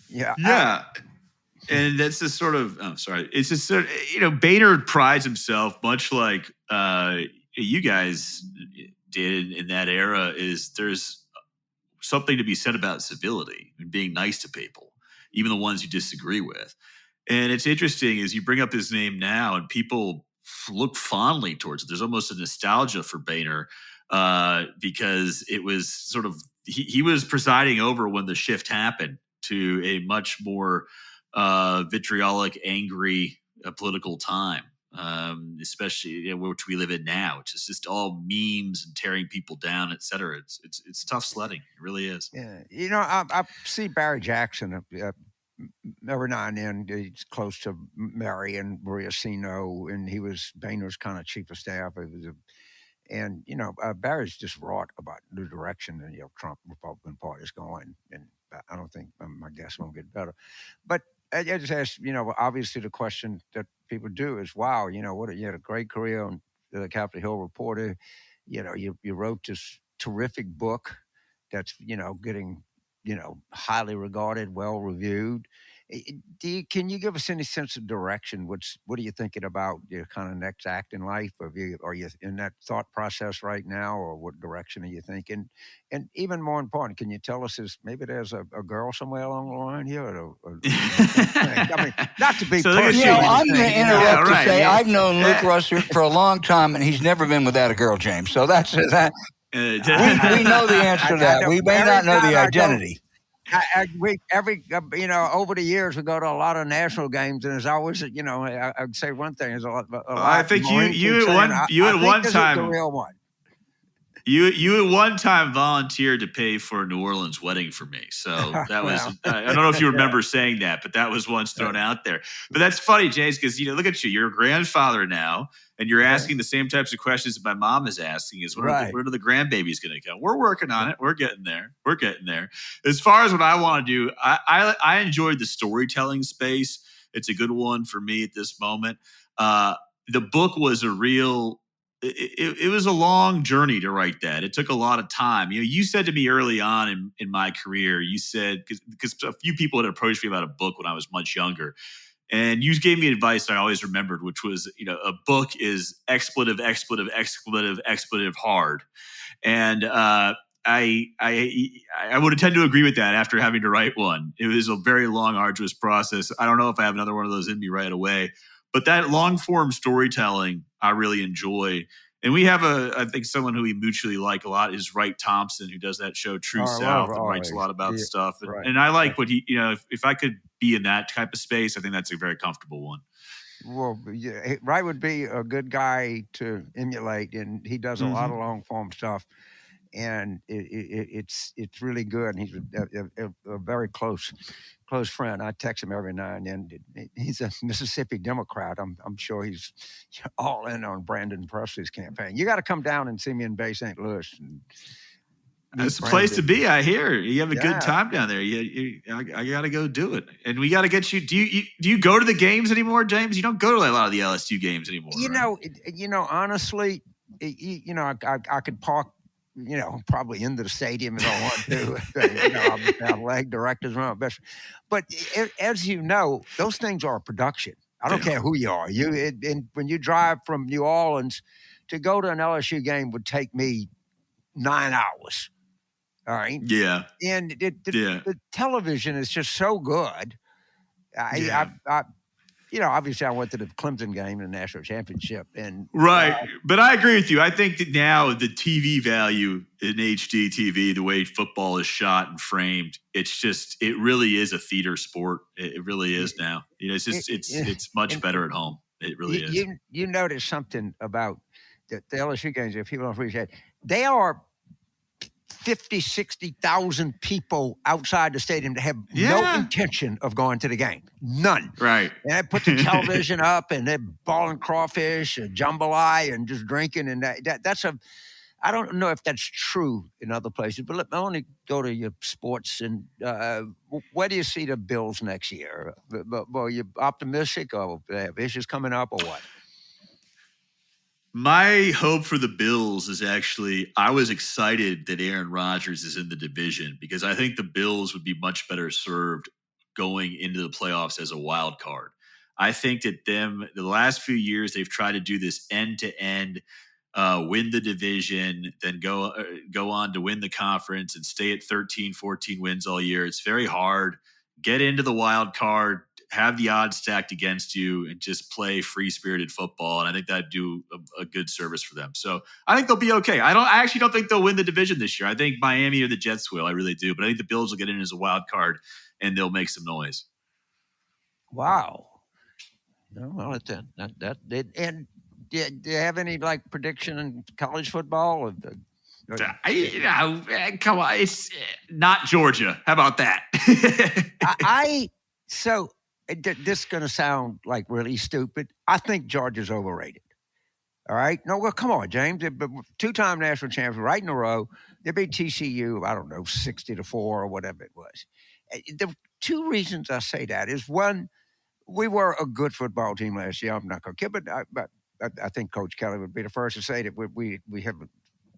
Yeah. And that's the sort of, it's just sort of, Boehner prides himself, much like you guys did in that era, is there's something to be said about civility and being nice to people, even the ones you disagree with. And it's interesting as you bring up his name now and people look fondly towards it. There's almost a nostalgia for Boehner because it was sort of, he was presiding over when the shift happened to a much more vitriolic, angry political time, especially which we live in now, which is just all memes and tearing people down, et cetera. It's tough sledding. It really is. Yeah. I see Barry Jackson every now and then. He's close to Mary and Maria Sino, and he was Boehner's kind of chief of staff. Barry's just wrought about the direction the Trump Republican Party is going, and I don't think my guess won't get better. But I just asked, obviously the question that people do is, wow, you had a great career on the Capitol Hill Reporter. You wrote this terrific book that's, getting, highly regarded, well reviewed. Can you give us any sense of direction? What are you thinking about your kind of next act in life? Are you in that thought process right now, or what direction are you thinking? And even more important, can you tell us, maybe there's a girl somewhere along the line here? I mean, not to be personal. I'm going to interrupt to say I've known Luke Russert for a long time, and he's never been without a girl, James. So that's that. We know the answer to that. We may not know the identity. Over the years, we go to a lot of national games, and there's always, I'd say one thing is a lot. I think you at one time, the real one. You at one time volunteered to pay for a New Orleans wedding for me. So that was, I don't know if you remember saying that, but that was once thrown out there. But that's funny, James, because, look at you. You're a grandfather now, and you're asking the same types of questions that my mom is asking is, where are the grandbabies going to come? We're working on it. We're getting there. As far as what I want to do, I enjoyed the storytelling space. It's a good one for me at this moment. The book was it was a long journey to write that. It took a lot of time. You said to me early on in my career, you said, because a few people had approached me about a book when I was much younger, and you gave me advice that I always remembered, which was, a book is expletive hard. And I would tend to agree with that after having to write one. It was a very long, arduous process. I don't know if I have another one of those in me right away. But that long-form storytelling, I really enjoy. And we have I think someone who we mutually like a lot is Wright Thompson, who does that show True South and writes a lot about stuff. And I like what he, if I could be in that type of space, I think that's a very comfortable one. Well, yeah, Wright would be a good guy to emulate, and he does a lot of long-form stuff. it's really good. And he's a very close friend. I text him every now and then. He's a Mississippi Democrat. I'm sure he's all in on Brandon Presley's campaign. You got to come down and see me in Bay St. Louis. It's a place to be. I hear you have a good time down there. I got to go do it, and we got to get you. Do you go to the games anymore, James? You don't go to a lot of the LSU games anymore. Honestly, I could park, probably into the stadium if I want to. I'll have leg directors and all best. But as you know, those things are a production. I don't care who you are. When you drive from New Orleans to go to an LSU game would take me 9 hours. All right. Yeah. And the television is just so good. Obviously I went to the Clemson game in the national championship. But I agree with you. I think that now the TV value in HD TV, the way football is shot and framed, it really is a theater sport. It really is now. It's much better at home. It really is. You notice something about the LSU games that people don't appreciate. They are 50, 60,000 people outside the stadium that have no intention of going to the game. None. Right. And they put the television up and they're balling crawfish and jambalaya and just drinking. And that's I don't know if that's true in other places, but I want to go to your sports. And where do you see the Bills next year? Are you optimistic, or they have issues coming up, or what? My hope for the Bills is I was excited that Aaron Rodgers is in the division, because I think the Bills would be much better served going into the playoffs as a wild card. I think that the last few years, they've tried to do this end-to-end, win the division, then go on to win the conference and stay at 13, 14 wins all year. It's very hard. Get into the wild card, have the odds stacked against you, and just play free-spirited football. And I think that'd do a good service for them. So I think they'll be okay. I actually don't think they'll win the division this year. I think Miami or the Jets will. I really do. But I think the Bills will get in as a wild card, and they'll make some noise. Wow. Well, and do you have any prediction in college football? Come on, it's not Georgia. How about that? This is going to sound like really stupid. I think Georgia's overrated. All right? No, well, come on, James. They're two-time national champions right in a row. They beat TCU, I don't know, 60-4 or whatever it was. The two reasons I say that is, one, we were a good football team last year. I'm not going to kid, but I think Coach Kelly would be the first to say that we have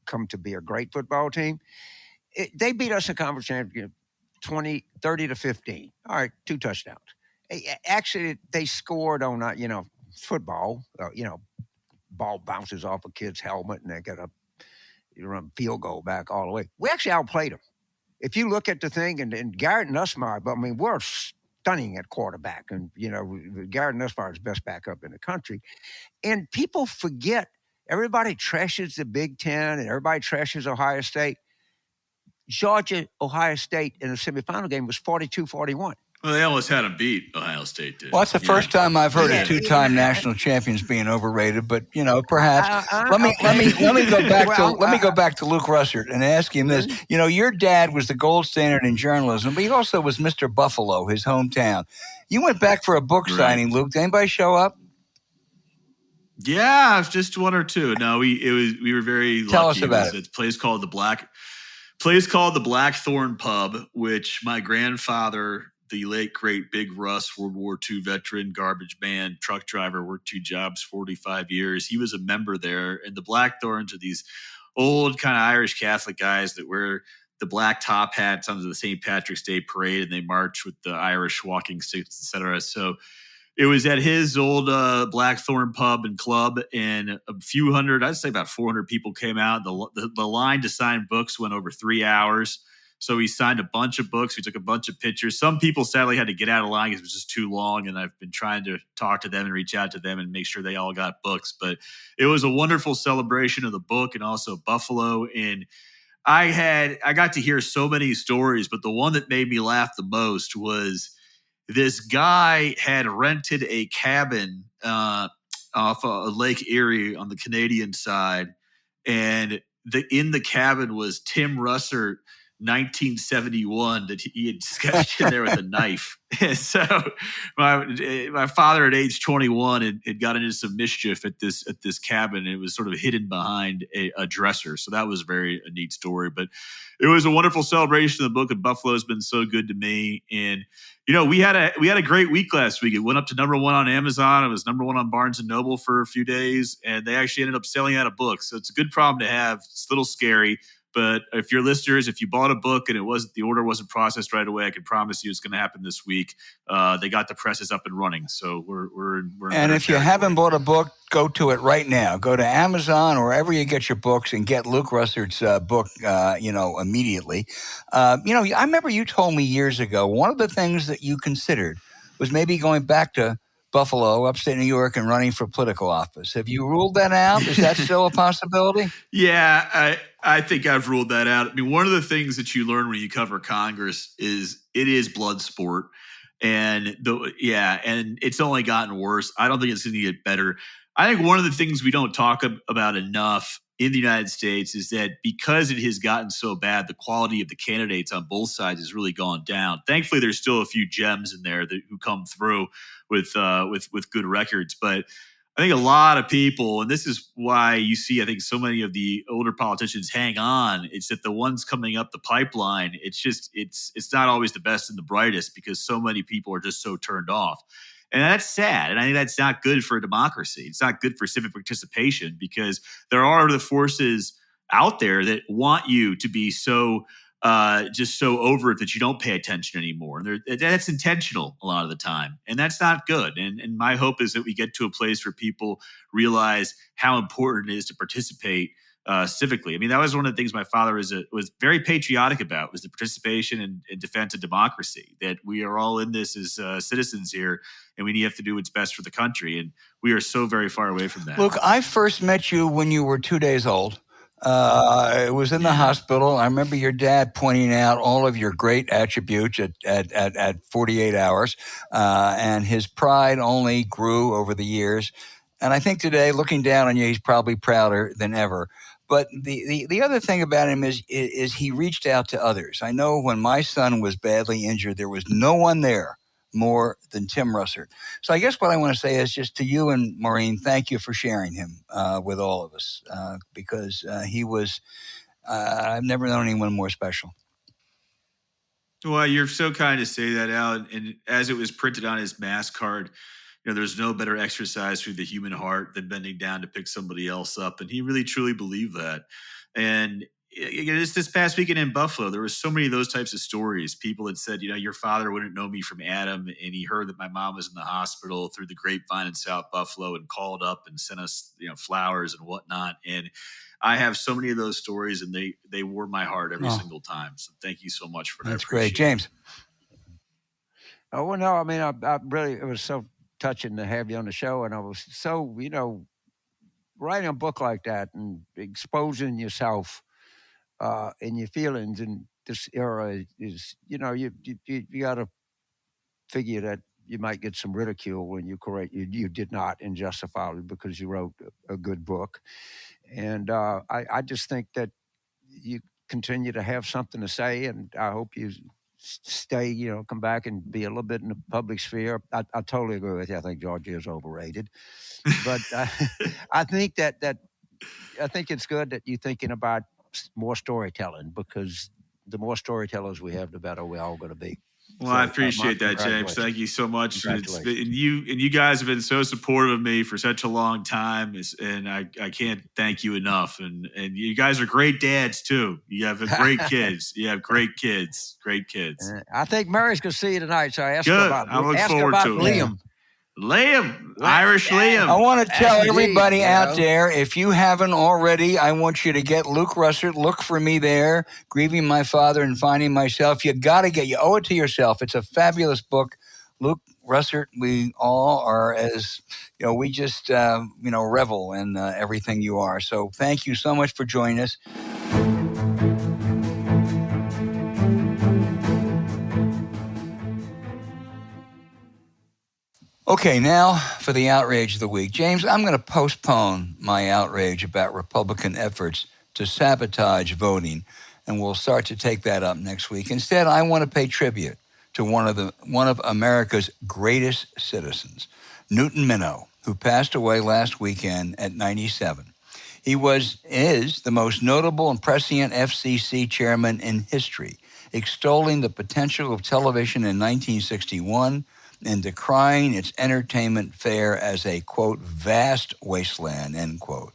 come to be a great football team. They beat us in conference championship 30-15. All right, 2 touchdowns. Actually, they scored on football. Ball bounces off a kid's helmet and they got a run field goal back all the way. We actually outplayed them. If you look at the thing, and Garrett Nussmeier, we're stunning at quarterback, and Garrett Nussmeier is best backup in the country. And people forget, everybody trashes the Big Ten and everybody trashes Ohio State. Georgia, Ohio State in the semifinal game was 42-41. Well, they almost had them beat. Ohio State did. Well, that's the first time I've heard of two-time national champions being overrated. But perhaps let me go back to Luke Russert and ask him this. Your dad was the gold standard in journalism, but he also was Mr. Buffalo, his hometown. You went back for a book signing, Luke. Did anybody show up? Yeah, just 1 or 2. No, we were very lucky. Tell us about it. It's a place called the Blackthorn Pub, which my grandfather, the late great Big Russ, World War II veteran, garbage man, truck driver, worked 2 jobs, 45 years. He was a member there. And the Blackthorns are these old kind of Irish Catholic guys that wear the black top hats under the St. Patrick's Day parade, and they march with the Irish walking sticks, etc. So it was at his old Blackthorn Pub and Club, and a few hundred, I'd say about 400 people came out. The line to sign books went over 3 hours. So we signed a bunch of books. We took a bunch of pictures. Some people sadly had to get out of line because it was just too long, and I've been trying to talk to them and reach out to them and make sure they all got books. But it was a wonderful celebration of the book and also Buffalo. And I got to hear so many stories, but the one that made me laugh the most was this guy had rented a cabin off Lake Erie on the Canadian side, and in the cabin was Tim Russert, 1971, that he had sketched in there with a knife. And so my father at age 21 had got into some mischief at this cabin. It was sort of hidden behind a dresser. So that was a neat story. But it was a wonderful celebration of the book, and Buffalo's been so good to me. And we had a great week last week. It went up to #1 on Amazon. It was #1 on Barnes and Noble for a few days, and they actually ended up selling out a book. So it's a good problem to have. It's a little scary, but if your listeners, if you bought a book and the order wasn't processed right away, I can promise you it's going to happen this week. They got the presses up and running, so we're and if you haven't bought a book, go to it right now. Go to Amazon or wherever you get your books and get Luke Russert's book, immediately. I remember you told me years ago one of the things that you considered was maybe going back to Buffalo, upstate New York, and running for political office. Have you ruled that out? Is that still a possibility? Yeah, I think I've ruled that out. I mean, one of the things that you learn when you cover Congress is it is blood sport. And it's only gotten worse. I don't think it's going to get better. I think one of the things we don't talk about enough in the United States is that because it has gotten so bad, the quality of the candidates on both sides has really gone down. Thankfully, there's still a few gems in there who come through with good records. But I think a lot of people, and this is why you see, I think, so many of the older politicians hang on. It's that the ones coming up the pipeline, it's not always the best and the brightest because so many people are just so turned off. And that's sad. And I think that's not good for a democracy. It's not good for civic participation because there are the forces out there that want you to be so just so over it that you don't pay attention anymore. And that's intentional a lot of the time. And that's not good. And my hope is that we get to a place where people realize how important it is to participate civically. I mean, that was one of the things my father was very patriotic about, was the participation and defense of democracy, that we are all in this as citizens here, and we have to do what's best for the country. And we are so very far away from that. Look, I first met you when you were 2 days old. It was in the hospital. I remember your dad pointing out all of your great attributes at 48 hours, and his pride only grew over the years. And I think today, looking down on you, he's probably prouder than ever. But the other thing about him is he reached out to others. I know when my son was badly injured, there was no one there more than Tim Russert. So I guess what I want to say is just to you and Maureen, thank you for sharing him with all of us because he was, I've never known anyone more special. Well, you're so kind to say that, Al. And as it was printed on his mass card, there's no better exercise for the human heart than bending down to pick somebody else up. And he really, truly believed that. And just this past weekend in Buffalo, there were so many of those types of stories. People had said, your father wouldn't know me from Adam. And he heard that my mom was in the hospital through the grapevine in South Buffalo and called up and sent us, flowers and whatnot. And I have so many of those stories, and they warm my heart every single time. So thank you so much for that. That's great. James. Oh, well, no, I mean, I really, it was so touching to have you on the show. And I was so, writing a book like that and exposing yourself and your feelings in this era is, you got to figure that you might get some ridicule when you correct you did not, and justifiably, because you wrote a good book. And I just think that you continue to have something to say, and I hope you stay, come back and be a little bit in the public sphere. I totally agree with you. I think Georgia is overrated, but I think I think it's good that you're thinking about more storytelling, because the more storytellers we have, the better we're all going to be. Well, I appreciate that, James. Thank you so much. And you guys have been so supportive of me for such a long time, and I can't thank you enough. And you guys are great dads too. You have great kids. You have great kids. Great kids. I think Mary's going to see you tonight, so I asked her about. I look forward to it. Liam, Irish Liam. I want to tell everybody out there, if you haven't already, I want you to get Luke Russert. Look for me there, Grieving My Father and Finding Myself. You owe it to yourself. It's a fabulous book. Luke Russert, we all are we just, revel in everything you are. So thank you so much for joining us. Okay, now for the outrage of the week. James, I'm going to postpone my outrage about Republican efforts to sabotage voting, and we'll start to take that up next week. Instead, I want to pay tribute to one of America's greatest citizens, Newton Minow, who passed away last weekend at 97. He is the most notable and prescient FCC chairman in history, extolling the potential of television in 1961 and decrying its entertainment fare as a, quote, vast wasteland, end quote.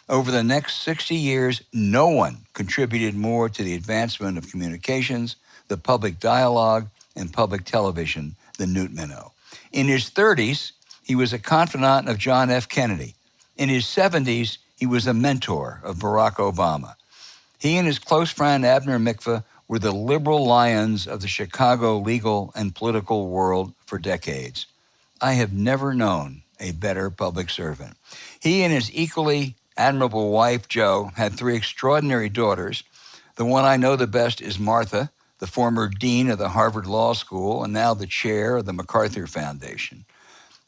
Over the next 60 years, no one contributed more to the advancement of communications, the public dialogue, and public television than Newt Minow. In his 30s, he was a confidant of John F. Kennedy. In his 70s, he was a mentor of Barack Obama. He and his close friend Abner Mikva were the liberal lions of the Chicago legal and political world for decades. I have never known a better public servant. He and his equally admirable wife, Jo, had 3 extraordinary daughters. The one I know the best is Martha, the former dean of the Harvard Law School and now the chair of the MacArthur Foundation.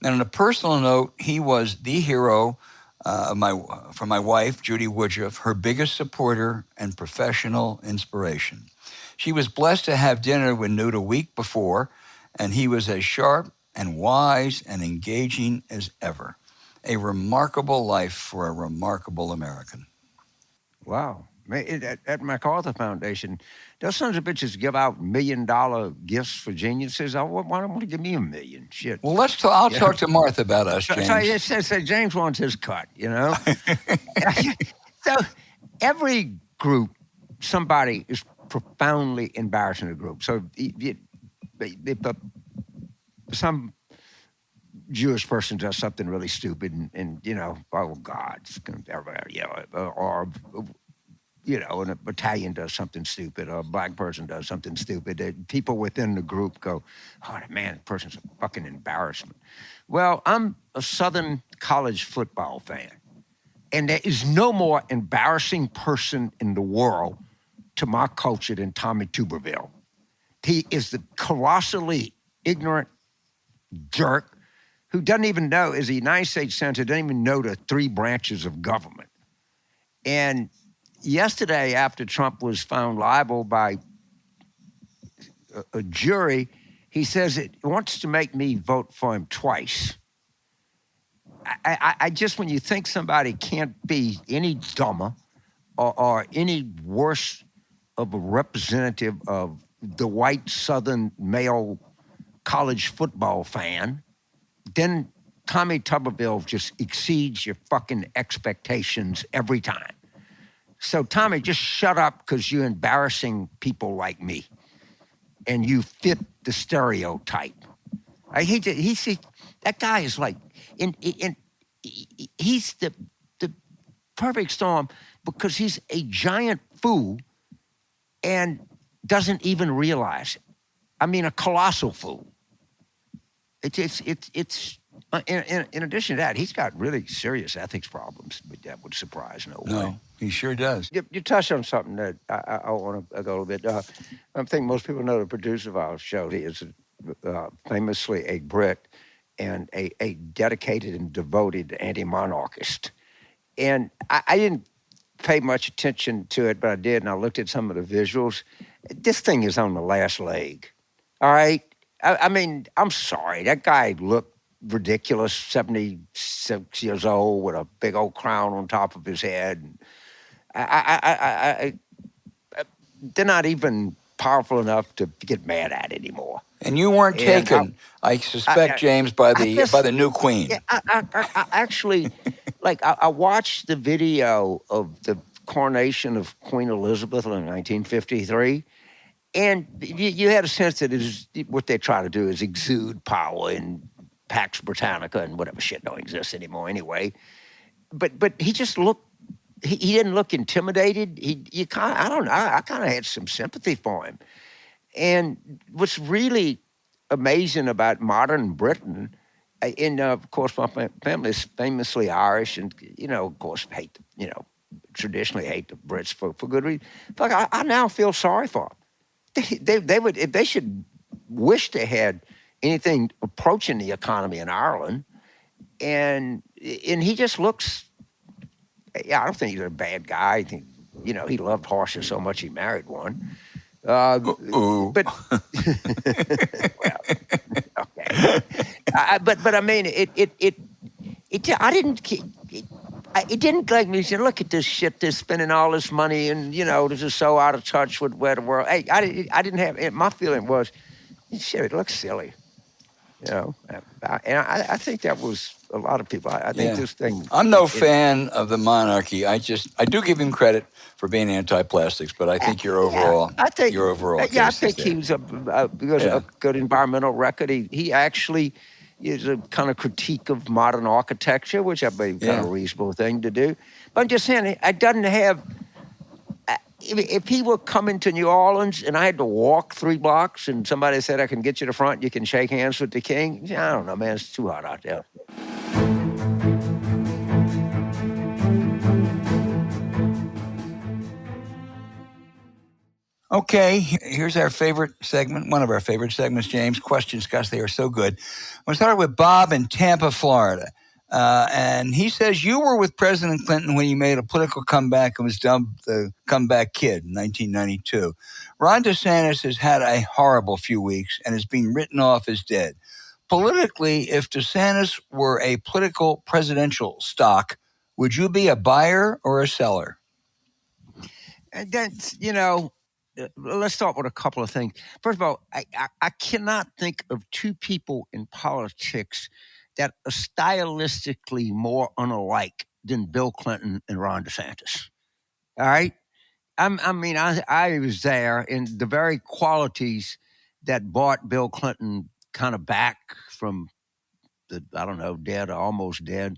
And on a personal note, he was the hero for my wife, Judy Woodruff, her biggest supporter and professional inspiration. She was blessed to have dinner with Newt a week before, and he was as sharp and wise and engaging as ever. A remarkable life for a remarkable American. Wow. At MacArthur Foundation, those sons of bitches give out $1 million gifts for geniuses. Why don't you give me $1 million? Shit. Well, I'll talk to Martha about us, James. So James wants his cut, you know? So every group, somebody is profoundly embarrassing the group. So if some Jewish person does something really stupid and you know, oh God, it's gonna, you know, or you know, an Italian does something stupid, or a black person does something stupid, people within the group go, oh man, that person's a fucking embarrassment. Well, I'm a Southern college football fan, and there is no more embarrassing person in the world to my culture than Tommy Tuberville. He is the colossally ignorant jerk who doesn't even know, as a United States Senator, doesn't even know the 3 branches of government. And yesterday, after Trump was found liable by a jury, he says it wants to make me vote for him twice. I just, when you think somebody can't be any dumber or any worse of a representative of the white Southern male college football fan, then Tommy Tuberville just exceeds your fucking expectations every time. So Tommy, just shut up because you're embarrassing people like me, and you fit the stereotype. That guy is like, he's the perfect storm because he's a giant fool and doesn't even realize it. I mean, a colossal fool. It's in addition to that, he's got really serious ethics problems, but that would surprise no one. No, he sure does. You touched on something that I want to go a little bit. I think most people know the producer of our show. He is famously a Brit and a dedicated and devoted anti-monarchist. And I didn't pay much attention to it, but I did, and I looked at some of the visuals. This thing is on the last leg, all right? I mean, I'm sorry. That guy looked ridiculous, 76 years old with a big old crown on top of his head. They're not even powerful enough to get mad at anymore. And you weren't taken, I suspect, James, by the new queen. Yeah, I actually, like, I watched the video of the coronation of Queen Elizabeth in 1953, and you had a sense that it is, what they try to do is exude power and Pax Britannica and whatever shit don't exist anymore anyway. But he just looked, he didn't look intimidated. I kind of had some sympathy for him. And what's really amazing about modern Britain, and of course my family is famously Irish, and of course traditionally hate the Brits for good reason. But I now feel sorry for them. They would, if they should wish they had anything approaching the economy in Ireland, and he just looks. Yeah, I don't think he's a bad guy. I think he loved horses so much he married one. Ooh. But well, okay. But I mean, I didn't. It didn't like me. Say, look at this shit. They're spending all this money, and this is so out of touch with where the world. Hey, I didn't have. My feeling was, shit, it looks silly. And I think that was a lot of people. I think this thing. I'm no fan of the monarchy. I do give him credit for being anti-plastics, but I think your overall. I think case he was a good environmental record. He actually is a kind of critique of modern architecture, which I believe is kind of a reasonable thing to do. But I'm just saying, I doesn't have. If he were coming to New Orleans and I had to walk 3 blocks and somebody said, I can get you to the front, you can shake hands with the king, I don't know, man, it's too hot out there. Okay, here's our favorite segment, one of our favorite segments, James. Questions, gosh, they are so good. I'm going to start with Bob in Tampa, Florida. And he says, you were with President Clinton when he made a political comeback and was dubbed the comeback kid in 1992. Ron DeSantis has had a horrible few weeks and is being written off as dead. Politically, if DeSantis were a political presidential stock, would you be a buyer or a seller? And that's, let's start with a couple of things. First of all, I cannot think of two people in politics that are stylistically more unalike than Bill Clinton and Ron DeSantis. All right? I was there, and the very qualities that brought Bill Clinton kind of back from the, dead or almost dead,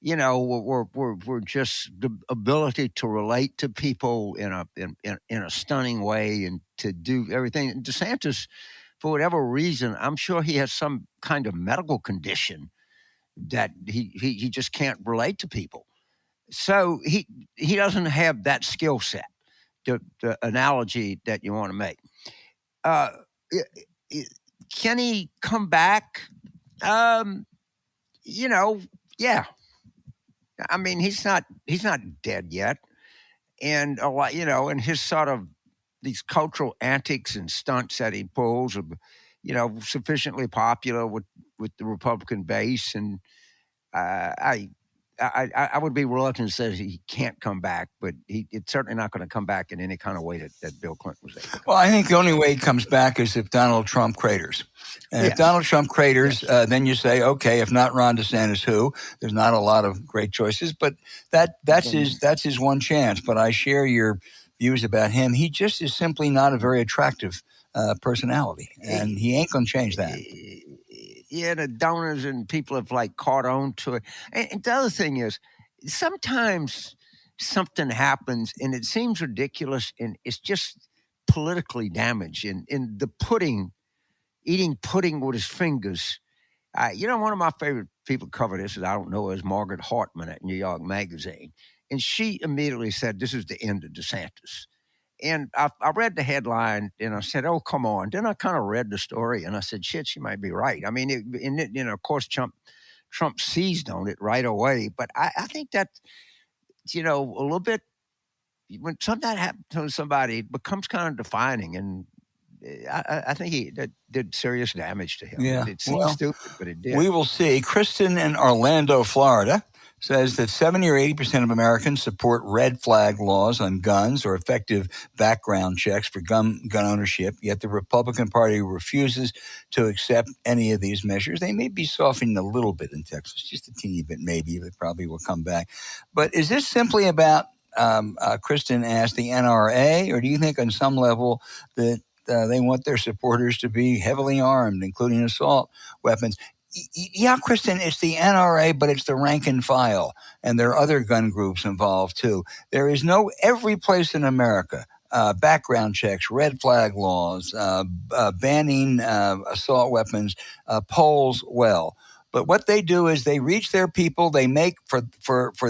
were just the ability to relate to people in a stunning way and to do everything. And DeSantis, for whatever reason, I'm sure he has some kind of medical condition that he just can't relate to people. So he doesn't have that skill set, the analogy that you want to make. Can he come back? Yeah. I mean, he's not dead yet. And a lot, and his sort of these cultural antics and stunts that he pulls are, sufficiently popular with the Republican base. And I would be reluctant to say he can't come back, but it's certainly not going to come back in any kind of way that Bill Clinton was able to. Well, I think the only way he comes back is if Donald Trump craters. And if Donald Trump craters, then you say, okay, if not Ron DeSantis, who? There's not a lot of great choices, but that's his one chance. But I share your views about him. He just is simply not a very attractive personality, and he ain't going to change that. Yeah, the donors and people have caught on to it. And the other thing is, sometimes something happens and it seems ridiculous and it's just politically damaged. And in the eating pudding with his fingers. One of my favorite people cover this, I don't know, is Margaret Hartman at New York Magazine. And she immediately said, this is the end of DeSantis. And I read the headline and I said, oh, come on. Then I kind of read the story and I said, shit, she might be right. I mean, of course, Trump seized on it right away. But I think that, a little bit, when something happens to somebody, it becomes kind of defining. And I think he did serious damage to him. Yeah. It seems stupid, but it did. We will see. Kristen in Orlando, Florida, says that 70 or 80% of Americans support red flag laws on guns or effective background checks for gun ownership, yet the Republican Party refuses to accept any of these measures. They may be softening a little bit in Texas, just a teeny bit maybe. They probably will come back. But is this simply about, Kristen asked, the NRA, or do you think on some level that they want their supporters to be heavily armed, including assault weapons? Yeah, Kristen, it's the NRA, but it's the rank and file, and there are other gun groups involved too. There is every place in America, background checks, red flag laws, banning assault weapons, polls well. But what they do is they reach their people. They make for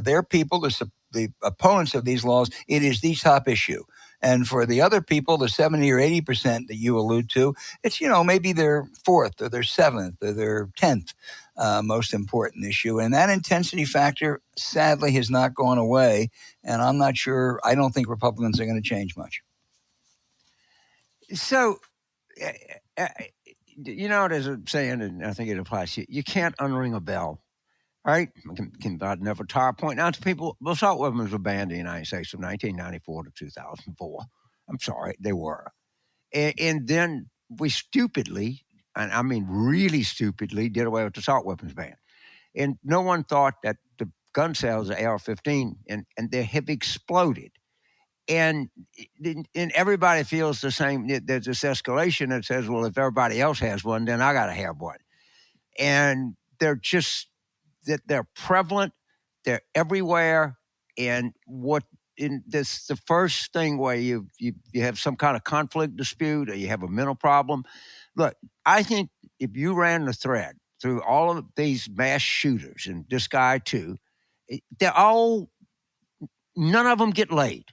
their people, the opponents of these laws, it is the top issue. And for the other people, the 70 or 80% that you allude to, it's, maybe their fourth or their seventh or their 10th most important issue. And that intensity factor, sadly, has not gone away. And I don't think Republicans are going to change much. So, there's a saying, and I think it applies to you can't unring a bell, right? Can never tire pointing out to people, assault weapons were banned in the United States from 1994 to 2004. I'm sorry, they were. And then we stupidly, and I mean really stupidly, did away with the assault weapons ban. And no one thought that the gun sales of AR-15, and they have exploded. And everybody feels the same. There's this escalation that says, well, if everybody else has one, then I got to have one. And they're prevalent. They're everywhere. And the first thing where you have some kind of conflict dispute or you have a mental problem. Look, I think if you ran the thread through all of these mass shooters, and this guy too, none of them get laid.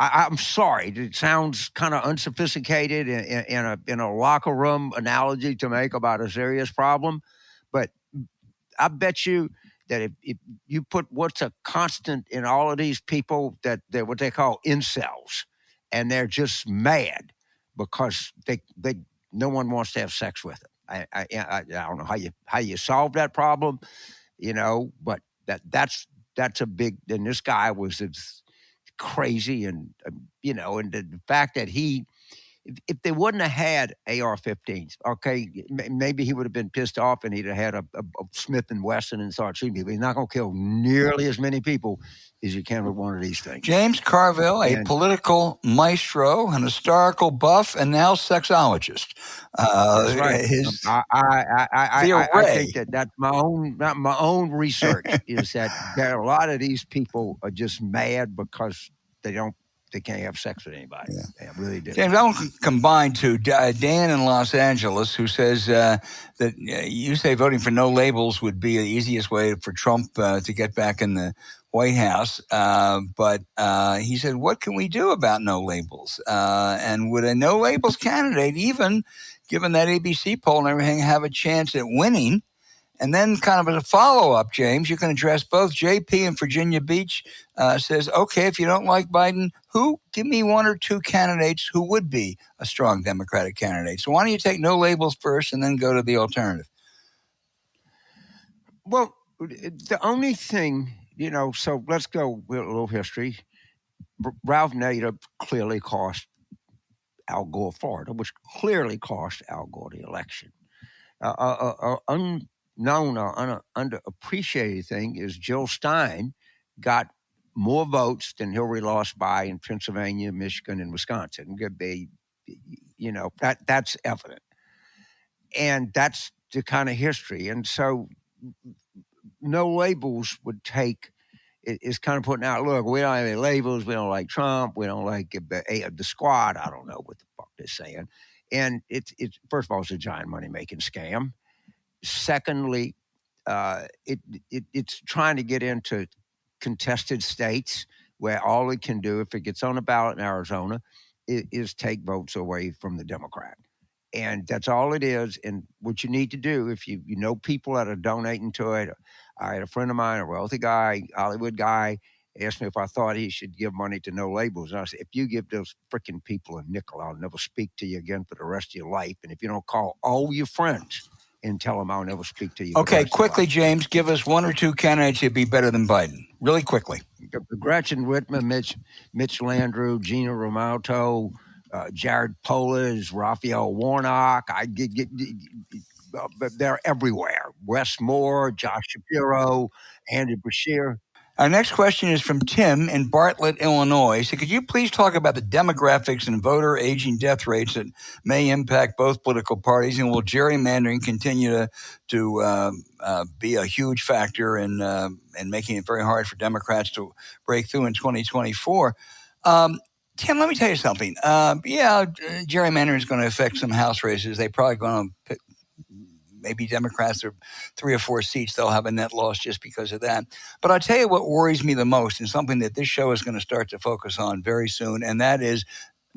I'm sorry, it sounds kind of unsophisticated in a locker room analogy to make about a serious problem, but I bet you that if you put what's a constant in all of these people, that they're what they call incels, and they're just mad because no one wants to have sex with them. I don't know how you solve that problem, but that's a big. And this guy was crazy, and and the fact that if they wouldn't have had AR-15s, okay, maybe he would have been pissed off and he'd have had a Smith & Wesson and started shooting people. He's not going to kill nearly as many people as you can with one of these things. James Carville, a political maestro, an historical buff, and now sexologist. That's right. I think that's my own research is that a lot of these people are just mad because they can't have sex with anybody. Yeah. They really do. James, I want to combine to Dan in Los Angeles, who says that you say voting for no labels would be the easiest way for Trump to get back in the White House. But he said, what can we do about no labels? And would a no labels candidate, even given that ABC poll and everything, have a chance at winning? And then kind of as a follow-up, James, you can address both. JP in Virginia Beach says, okay, if you don't like Biden, give me one or two candidates who would be a strong Democratic candidate. So why don't you take no labels first and then go to the alternative? Well, the only thing, so let's go with a little history. Ralph Nader clearly cost Al Gore Florida, which clearly cost Al Gore the election. Unknown or underappreciated thing is Jill Stein got more votes than Hillary lost by in Pennsylvania, Michigan, and Wisconsin. That's evident. And that's the kind of history. And so no labels would take, it's kind of putting out, look, we don't have any labels. We don't like Trump. We don't like the squad. I don't know what the fuck they're saying. And it's first of all, it's a giant money-making scam. Secondly, it's trying to get into contested states where all it can do, if it gets on the ballot in Arizona, is take votes away from the Democrat. And that's all it is. And what you need to do, if you know people that are donating to it, I had a friend of mine, a wealthy guy, Hollywood guy, asked me if I thought he should give money to no labels. And I said, if you give those freaking people a nickel, I'll never speak to you again for the rest of your life. And if you don't call all your friends and tell them I'll never speak to you. Okay, quickly, James, give us one or two candidates who'd be better than Biden. Really quickly. Gretchen Whitmer, Mitch Landrieu, Gina Raimondo, Jared Polis, Raphael Warnock. They're everywhere. Wes Moore, Josh Shapiro, Andy Brashear. Our next question is from Tim in Bartlett, Illinois. So could you please talk about the demographics and voter aging death rates that may impact both political parties? And will gerrymandering continue to be a huge factor in making it very hard for Democrats to break through in 2024? Tim, let me tell you something. Gerrymandering is going to affect some House races. They're probably going to maybe Democrats are 3 or 4 seats, they'll have a net loss just because of that. But I'll tell you what worries me the most, and something that this show is going to start to focus on very soon, and that is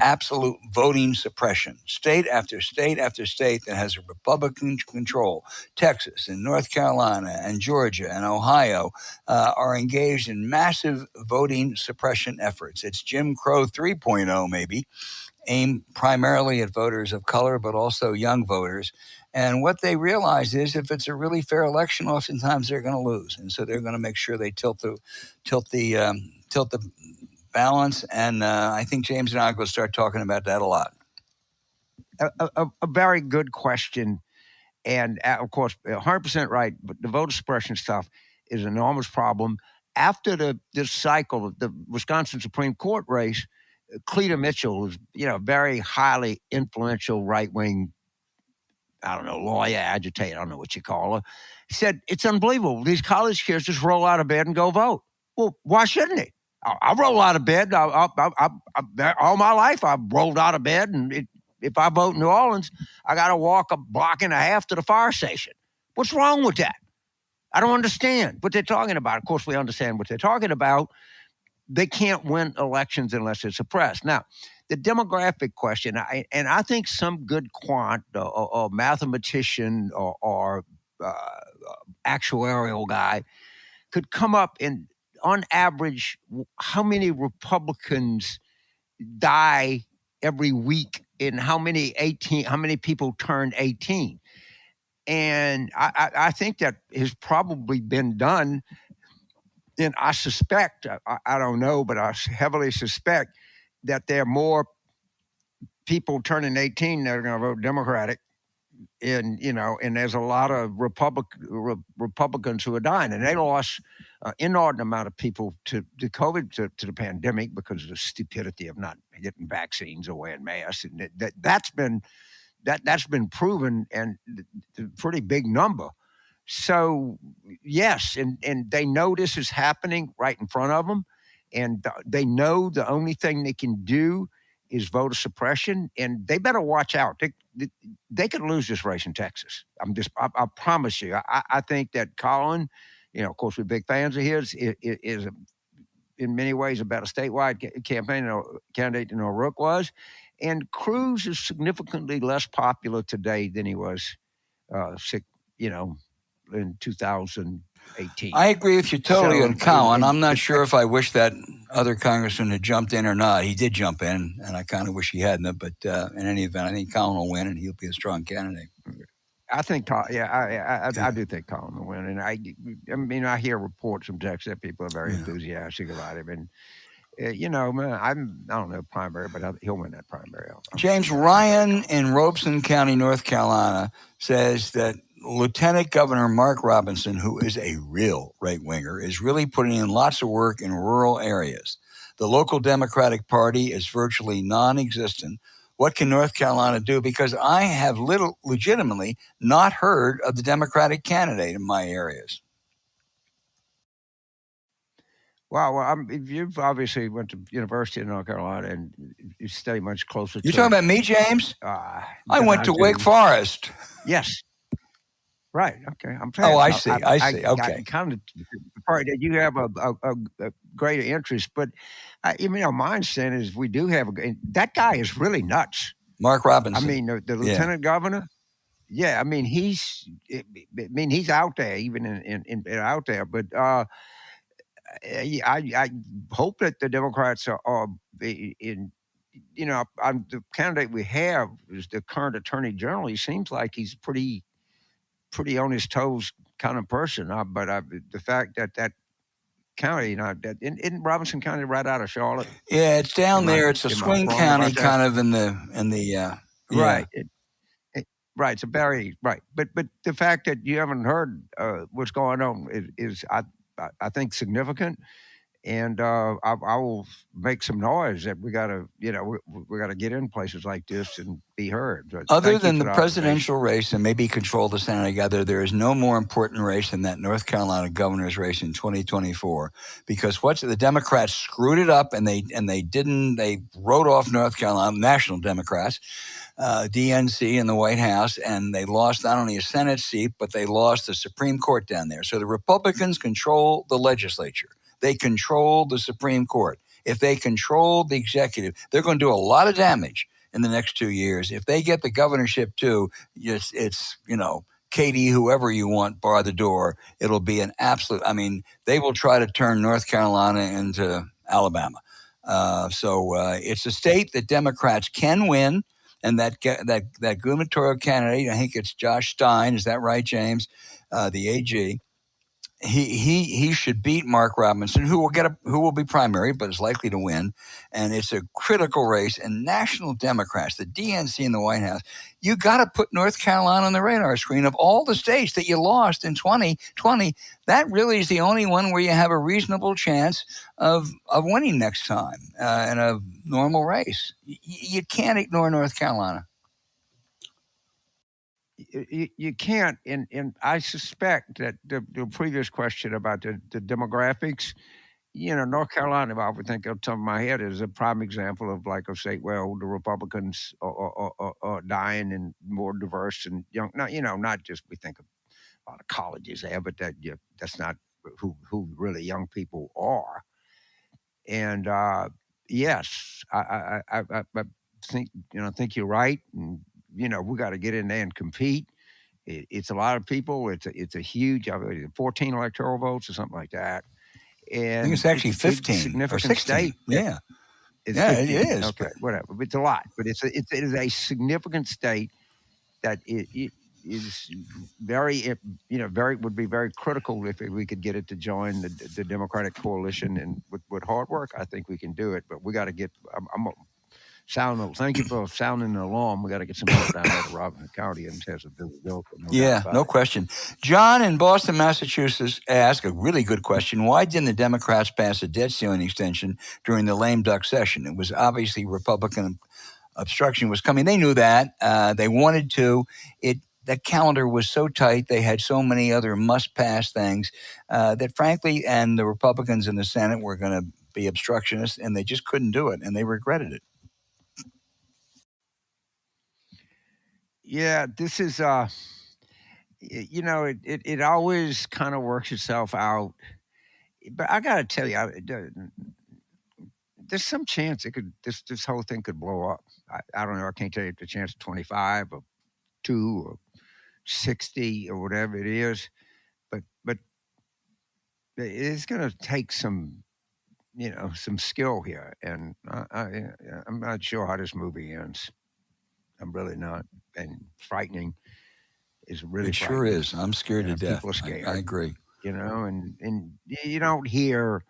absolute voting suppression. State after state after state that has a Republican control, Texas and North Carolina and Georgia and Ohio, are engaged in massive voting suppression efforts. It's Jim Crow 3.0 maybe, aimed primarily at voters of color, but also young voters. And what they realize is if it's a really fair election, oftentimes they're going to lose. And so they're going to make sure they tilt the balance, and I think James and I are going to start talking about that a lot. A very good question, and of course, 100% right. But the voter suppression stuff is an enormous problem. After this cycle of the Wisconsin Supreme Court race, Cleta Mitchell was, very highly influential right-wing, lawyer, agitator, I don't know what you call her, said it's unbelievable. These college kids just roll out of bed and go vote. Well, why shouldn't they? I roll out of bed. All my life, I've rolled out of bed, and if I vote in New Orleans, I got to walk a block and a half to the fire station. What's wrong with that? I don't understand what they're talking about. Of course, we understand what they're talking about. They can't win elections unless it's suppressed. Now, the demographic question, and I think some good quant or mathematician or actuarial guy could come up and, on average, how many Republicans die every week and how many people turn 18. And I think that has probably been done. And I suspect, I don't know, but I heavily suspect that there are more people turning 18 that are going to vote Democratic. And there's a lot of Republicans who are dying, and they lost inordinate amount of people to COVID, to the pandemic, because of the stupidity of not getting vaccines or wearing masks, and that's been proven, and a pretty big number. So yes, and they know this is happening right in front of them, and they know the only thing they can do is voter suppression, and they better watch out. They could lose this race in Texas. I promise you. I think that Colin, of course, we're big fans of his, is in many ways a better statewide campaign or candidate than O'Rourke was. And Cruz is significantly less popular today than he was, in 2018. I agree with you totally on Colin. I'm not sure if I wish that other congressman had jumped in or not. He did jump in, and I kind of wish he hadn't. But in any event, I think Colin will win, and he'll be a strong candidate. I think, I do think Colin will win. And I hear reports from Texas that people are very enthusiastic about him. And, I don't know primary, but he'll win that primary. James, Ryan in Robeson County, North Carolina, says that Lieutenant Governor Mark Robinson, who is a real right-winger, is really putting in lots of work in rural areas. The local Democratic Party is virtually non-existent. What can North Carolina do? Because I have legitimately not heard of the Democratic candidate in my areas. Well, you've obviously went to University of North Carolina and you stay much closer to... You're talking about me, James? I went to Wake Forest. Yes. Right. Okay. I'm saying. Oh, I see. Okay. Kind of part that you have a greater interest, but my understanding is we do have that guy is really nuts. Mark Robinson. The lieutenant governor. Yeah. He's out there, even in out there. But I hope that the Democrats are in. The candidate we have is the current attorney general. He seems like he's pretty on his toes kind of person. But the fact that county, isn't Robinson County right out of Charlotte? Yeah, it's down there. It's a swing county kind of in the right. Right. It's a very right. But the fact that you haven't heard what's going on is I think significant. And I will make some noise that we got to get in places like this and be heard. But other than the presidential race and maybe control the Senate together, there is no more important race than that North Carolina governor's race in 2024. Because the Democrats screwed it up and they wrote off North Carolina, national Democrats. DNC in the White House, and they lost not only a Senate seat, but they lost the Supreme Court down there. So the Republicans control the legislature. They control the Supreme Court. If they control the executive, they're going to do a lot of damage in the next 2 years. If they get the governorship too, it's Katie, whoever you want, bar the door. It'll be an absolute. I mean, they will try to turn North Carolina into Alabama. So it's a state that Democrats can win, and that gubernatorial candidate, I think it's Josh Stein. Is that right, James? The AG. He should beat Mark Robinson, who will be primary, but is likely to win. And it's a critical race. And national Democrats, the DNC in the White House, you got to put North Carolina on the radar screen. Of all the states that you lost in 2020, that really is the only one where you have a reasonable chance of winning next time in a normal race. You can't ignore North Carolina. You can't, and I suspect that the previous question about the demographics, North Carolina, I would think off the top of my head, is a prime example of like a state where the Republicans are dying and more diverse and young. Not just we think of a lot of colleges there, but that's not who really young people are. And yes, I think you're right. And we got to get in there and compete. It's a lot of people. It's a huge 14 electoral votes or something like that. And I think it's actually 15 significant or 16. state. Yeah. It's Yeah, 15. it is. Okay, whatever. But it's a lot. But it is a significant state that it is very, would be very critical if we could get it to join the Democratic coalition. And with hard work, I think we can do it. But we got to get. Thank you for sounding the alarm. We got to get some help down there to Robinson County and has a bill. No question. John in Boston, Massachusetts asked a really good question. Why didn't the Democrats pass a debt ceiling extension during the lame duck session? It was obviously Republican obstruction was coming. They knew that. They wanted to. The calendar was so tight. They had so many other must-pass things that, frankly, and the Republicans in the Senate were going to be obstructionists, and they just couldn't do it, and they regretted it. Yeah, this is, it always kind of works itself out. But I got to tell you, there's some chance this whole thing could blow up. I don't know. I can't tell you if the chance of 25 or 2 or 60 or whatever it is. But it's going to take some skill here. And I'm not sure how this movie ends. I'm really not. And frightening is really It sure is. I'm scared to death. People are scared. I agree. And you don't hear,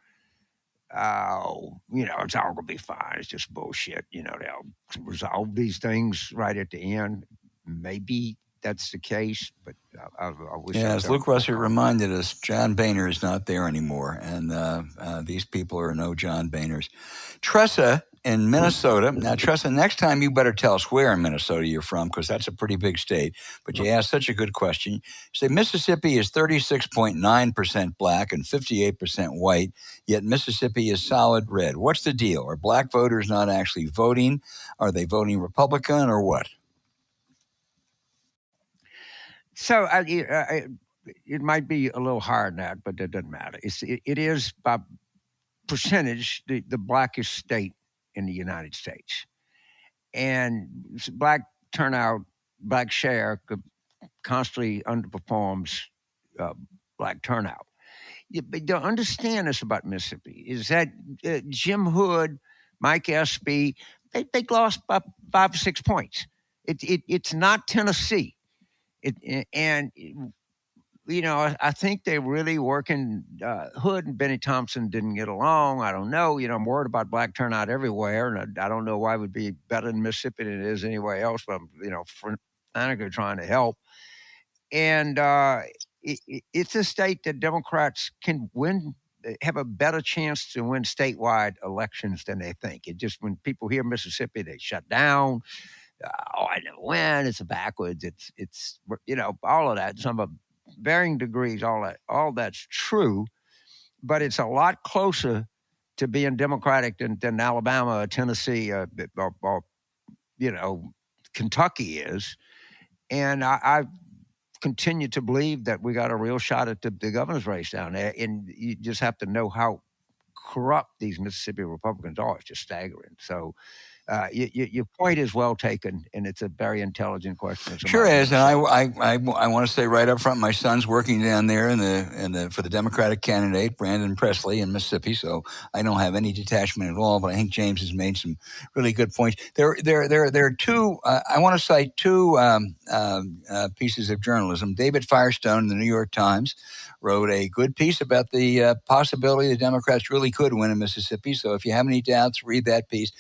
it's all going to be fine. It's just bullshit. They'll resolve these things right at the end. Maybe that's the case, but I wish. Yeah, as Luke Russert reminded us, John Boehner is not there anymore, and these people are no John Boehners. Tressa in Minnesota. Now, Tressa, next time you better tell us where in Minnesota you're from, because that's a pretty big state. But you asked such a good question. You say Mississippi is 36.9% black and 58% white, yet Mississippi is solid red. What's the deal? Are black voters not actually voting? Are they voting Republican or what? So it might be a little higher than that, but that doesn't matter. It is by percentage the blackest state in the United States, and black turnout, black share constantly underperforms black turnout. But to understand this about Mississippi is that Jim Hood, Mike Espy, they lost by 5 or 6 points. It's not Tennessee. I think they're really working. Hood and Benny Thompson didn't get along. I don't know. I'm worried about black turnout everywhere, and I don't know why it would be better in Mississippi than it is anywhere else. But I'm trying to help. And it's a state that Democrats can win, have a better chance to win statewide elections than they think. It just, when people hear Mississippi, they shut down. I never win. It's backwards. It's all of that. Some of varying degrees, all that's true, but it's a lot closer to being Democratic than Alabama or Tennessee or Kentucky is. And I continue to believe that we got a real shot at the governor's race down there. And you just have to know how corrupt these Mississippi Republicans are. It's just staggering. So your point is well taken, and it's a very intelligent question. Sure is, and I want to say right up front, my son's working down there for the Democratic candidate Brandon Presley in Mississippi, so I don't have any detachment at all. But I think James has made some really good points. There are two. I want to cite two pieces of journalism. David Firestone in the New York Times wrote a good piece about the possibility the Democrats really could win in Mississippi. So if you have any doubts, read that piece.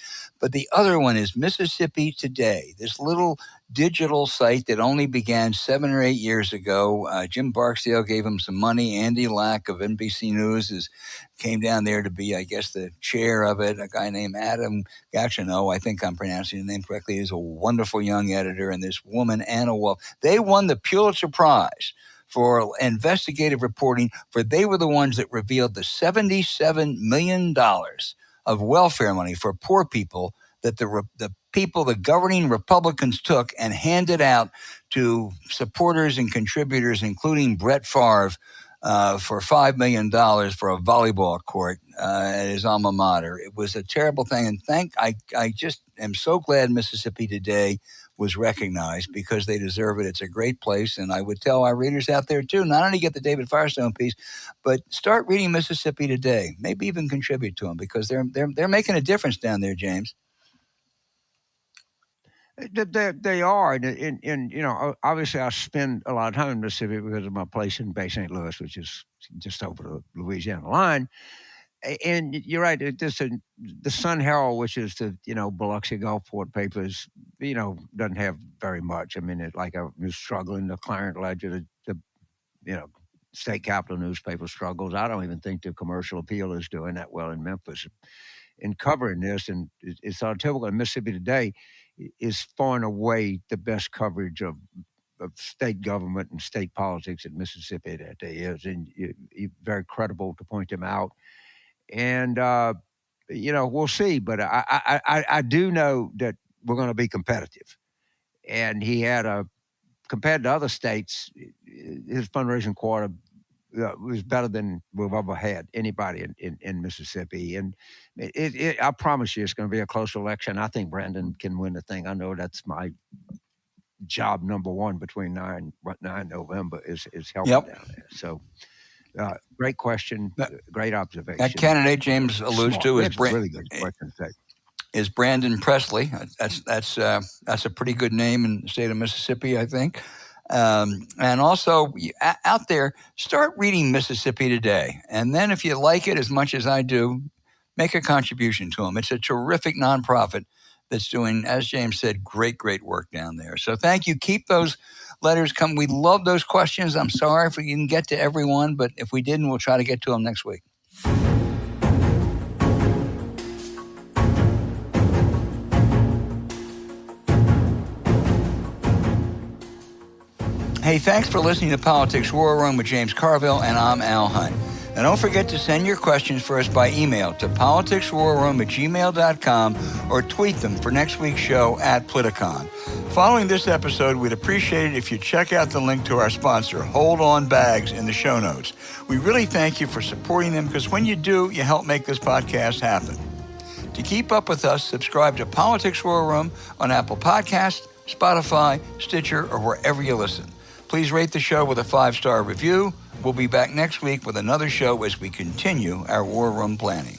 But the other one is Mississippi Today, this little digital site that only began 7 or 8 years ago. Jim Barksdale gave him some money. Andy Lack of NBC News came down there to be, I guess, the chair of it. A guy named Adam Gacheneau, I think I'm pronouncing his name correctly, is a wonderful young editor. And this woman, Anna Wolf, they won the Pulitzer Prize for investigative reporting, for they were the ones that revealed the $77 million of welfare money for poor people that the governing Republicans took and handed out to supporters and contributors, including Brett Favre, for $5 million for a volleyball court at his alma mater. It was a terrible thing, and I just am so glad Mississippi Today was recognized, because they deserve it. It's a great place, and I would tell our readers out there too, not only get the David Firestone piece, but start reading Mississippi Today. Maybe even contribute to them, because they're making a difference down there, James. They are, and obviously I spend a lot of time in Mississippi because of my place in Bay St. Louis, which is just over the Louisiana line. And you're right. The Sun Herald, which is the Biloxi Gulfport papers, doesn't have very much. I mean, I was struggling. The Clarence Ledger, the state capital newspaper struggles. I don't even think the Commercial Appeal is doing that well in Memphis. In covering this, and it's our typical. Mississippi Today is far and away the best coverage of state government and state politics in Mississippi that there is, and you're very credible to point them out. And we'll see, but I do know that we're going to be competitive. And he had compared to other states, his fundraising quarter was better than we've ever had anybody in Mississippi. And I promise you, it's going to be a close election. I think Brandon can win the thing. I know that's my job number one between 9 November is helping down there. So. Great question. Great observation. That candidate James alludes to is really good question. Is Brandon Presley. That's a pretty good name in the state of Mississippi, I think. And also out there, start reading Mississippi Today, and then if you like it as much as I do, make a contribution to them. It's a terrific nonprofit that's doing, as James said, great work down there. So thank you. Keep those letters coming. We love those questions. I'm sorry if we didn't get to everyone, but if we didn't, we'll try to get to them next week. Hey, thanks for listening to Politics War Room with James Carville, and I'm Al Hunt. Now, don't forget to send your questions for us by email to politicswarroom@gmail.com or tweet them for next week's show @Politicon. Following this episode, we'd appreciate it if you check out the link to our sponsor, Hold On Bags, in the show notes. We really thank you for supporting them, because when you do, you help make this podcast happen. To keep up with us, subscribe to Politics War Room on Apple Podcasts, Spotify, Stitcher, or wherever you listen. Please rate the show with a 5-star review. We'll be back next week with another show as we continue our War Room planning.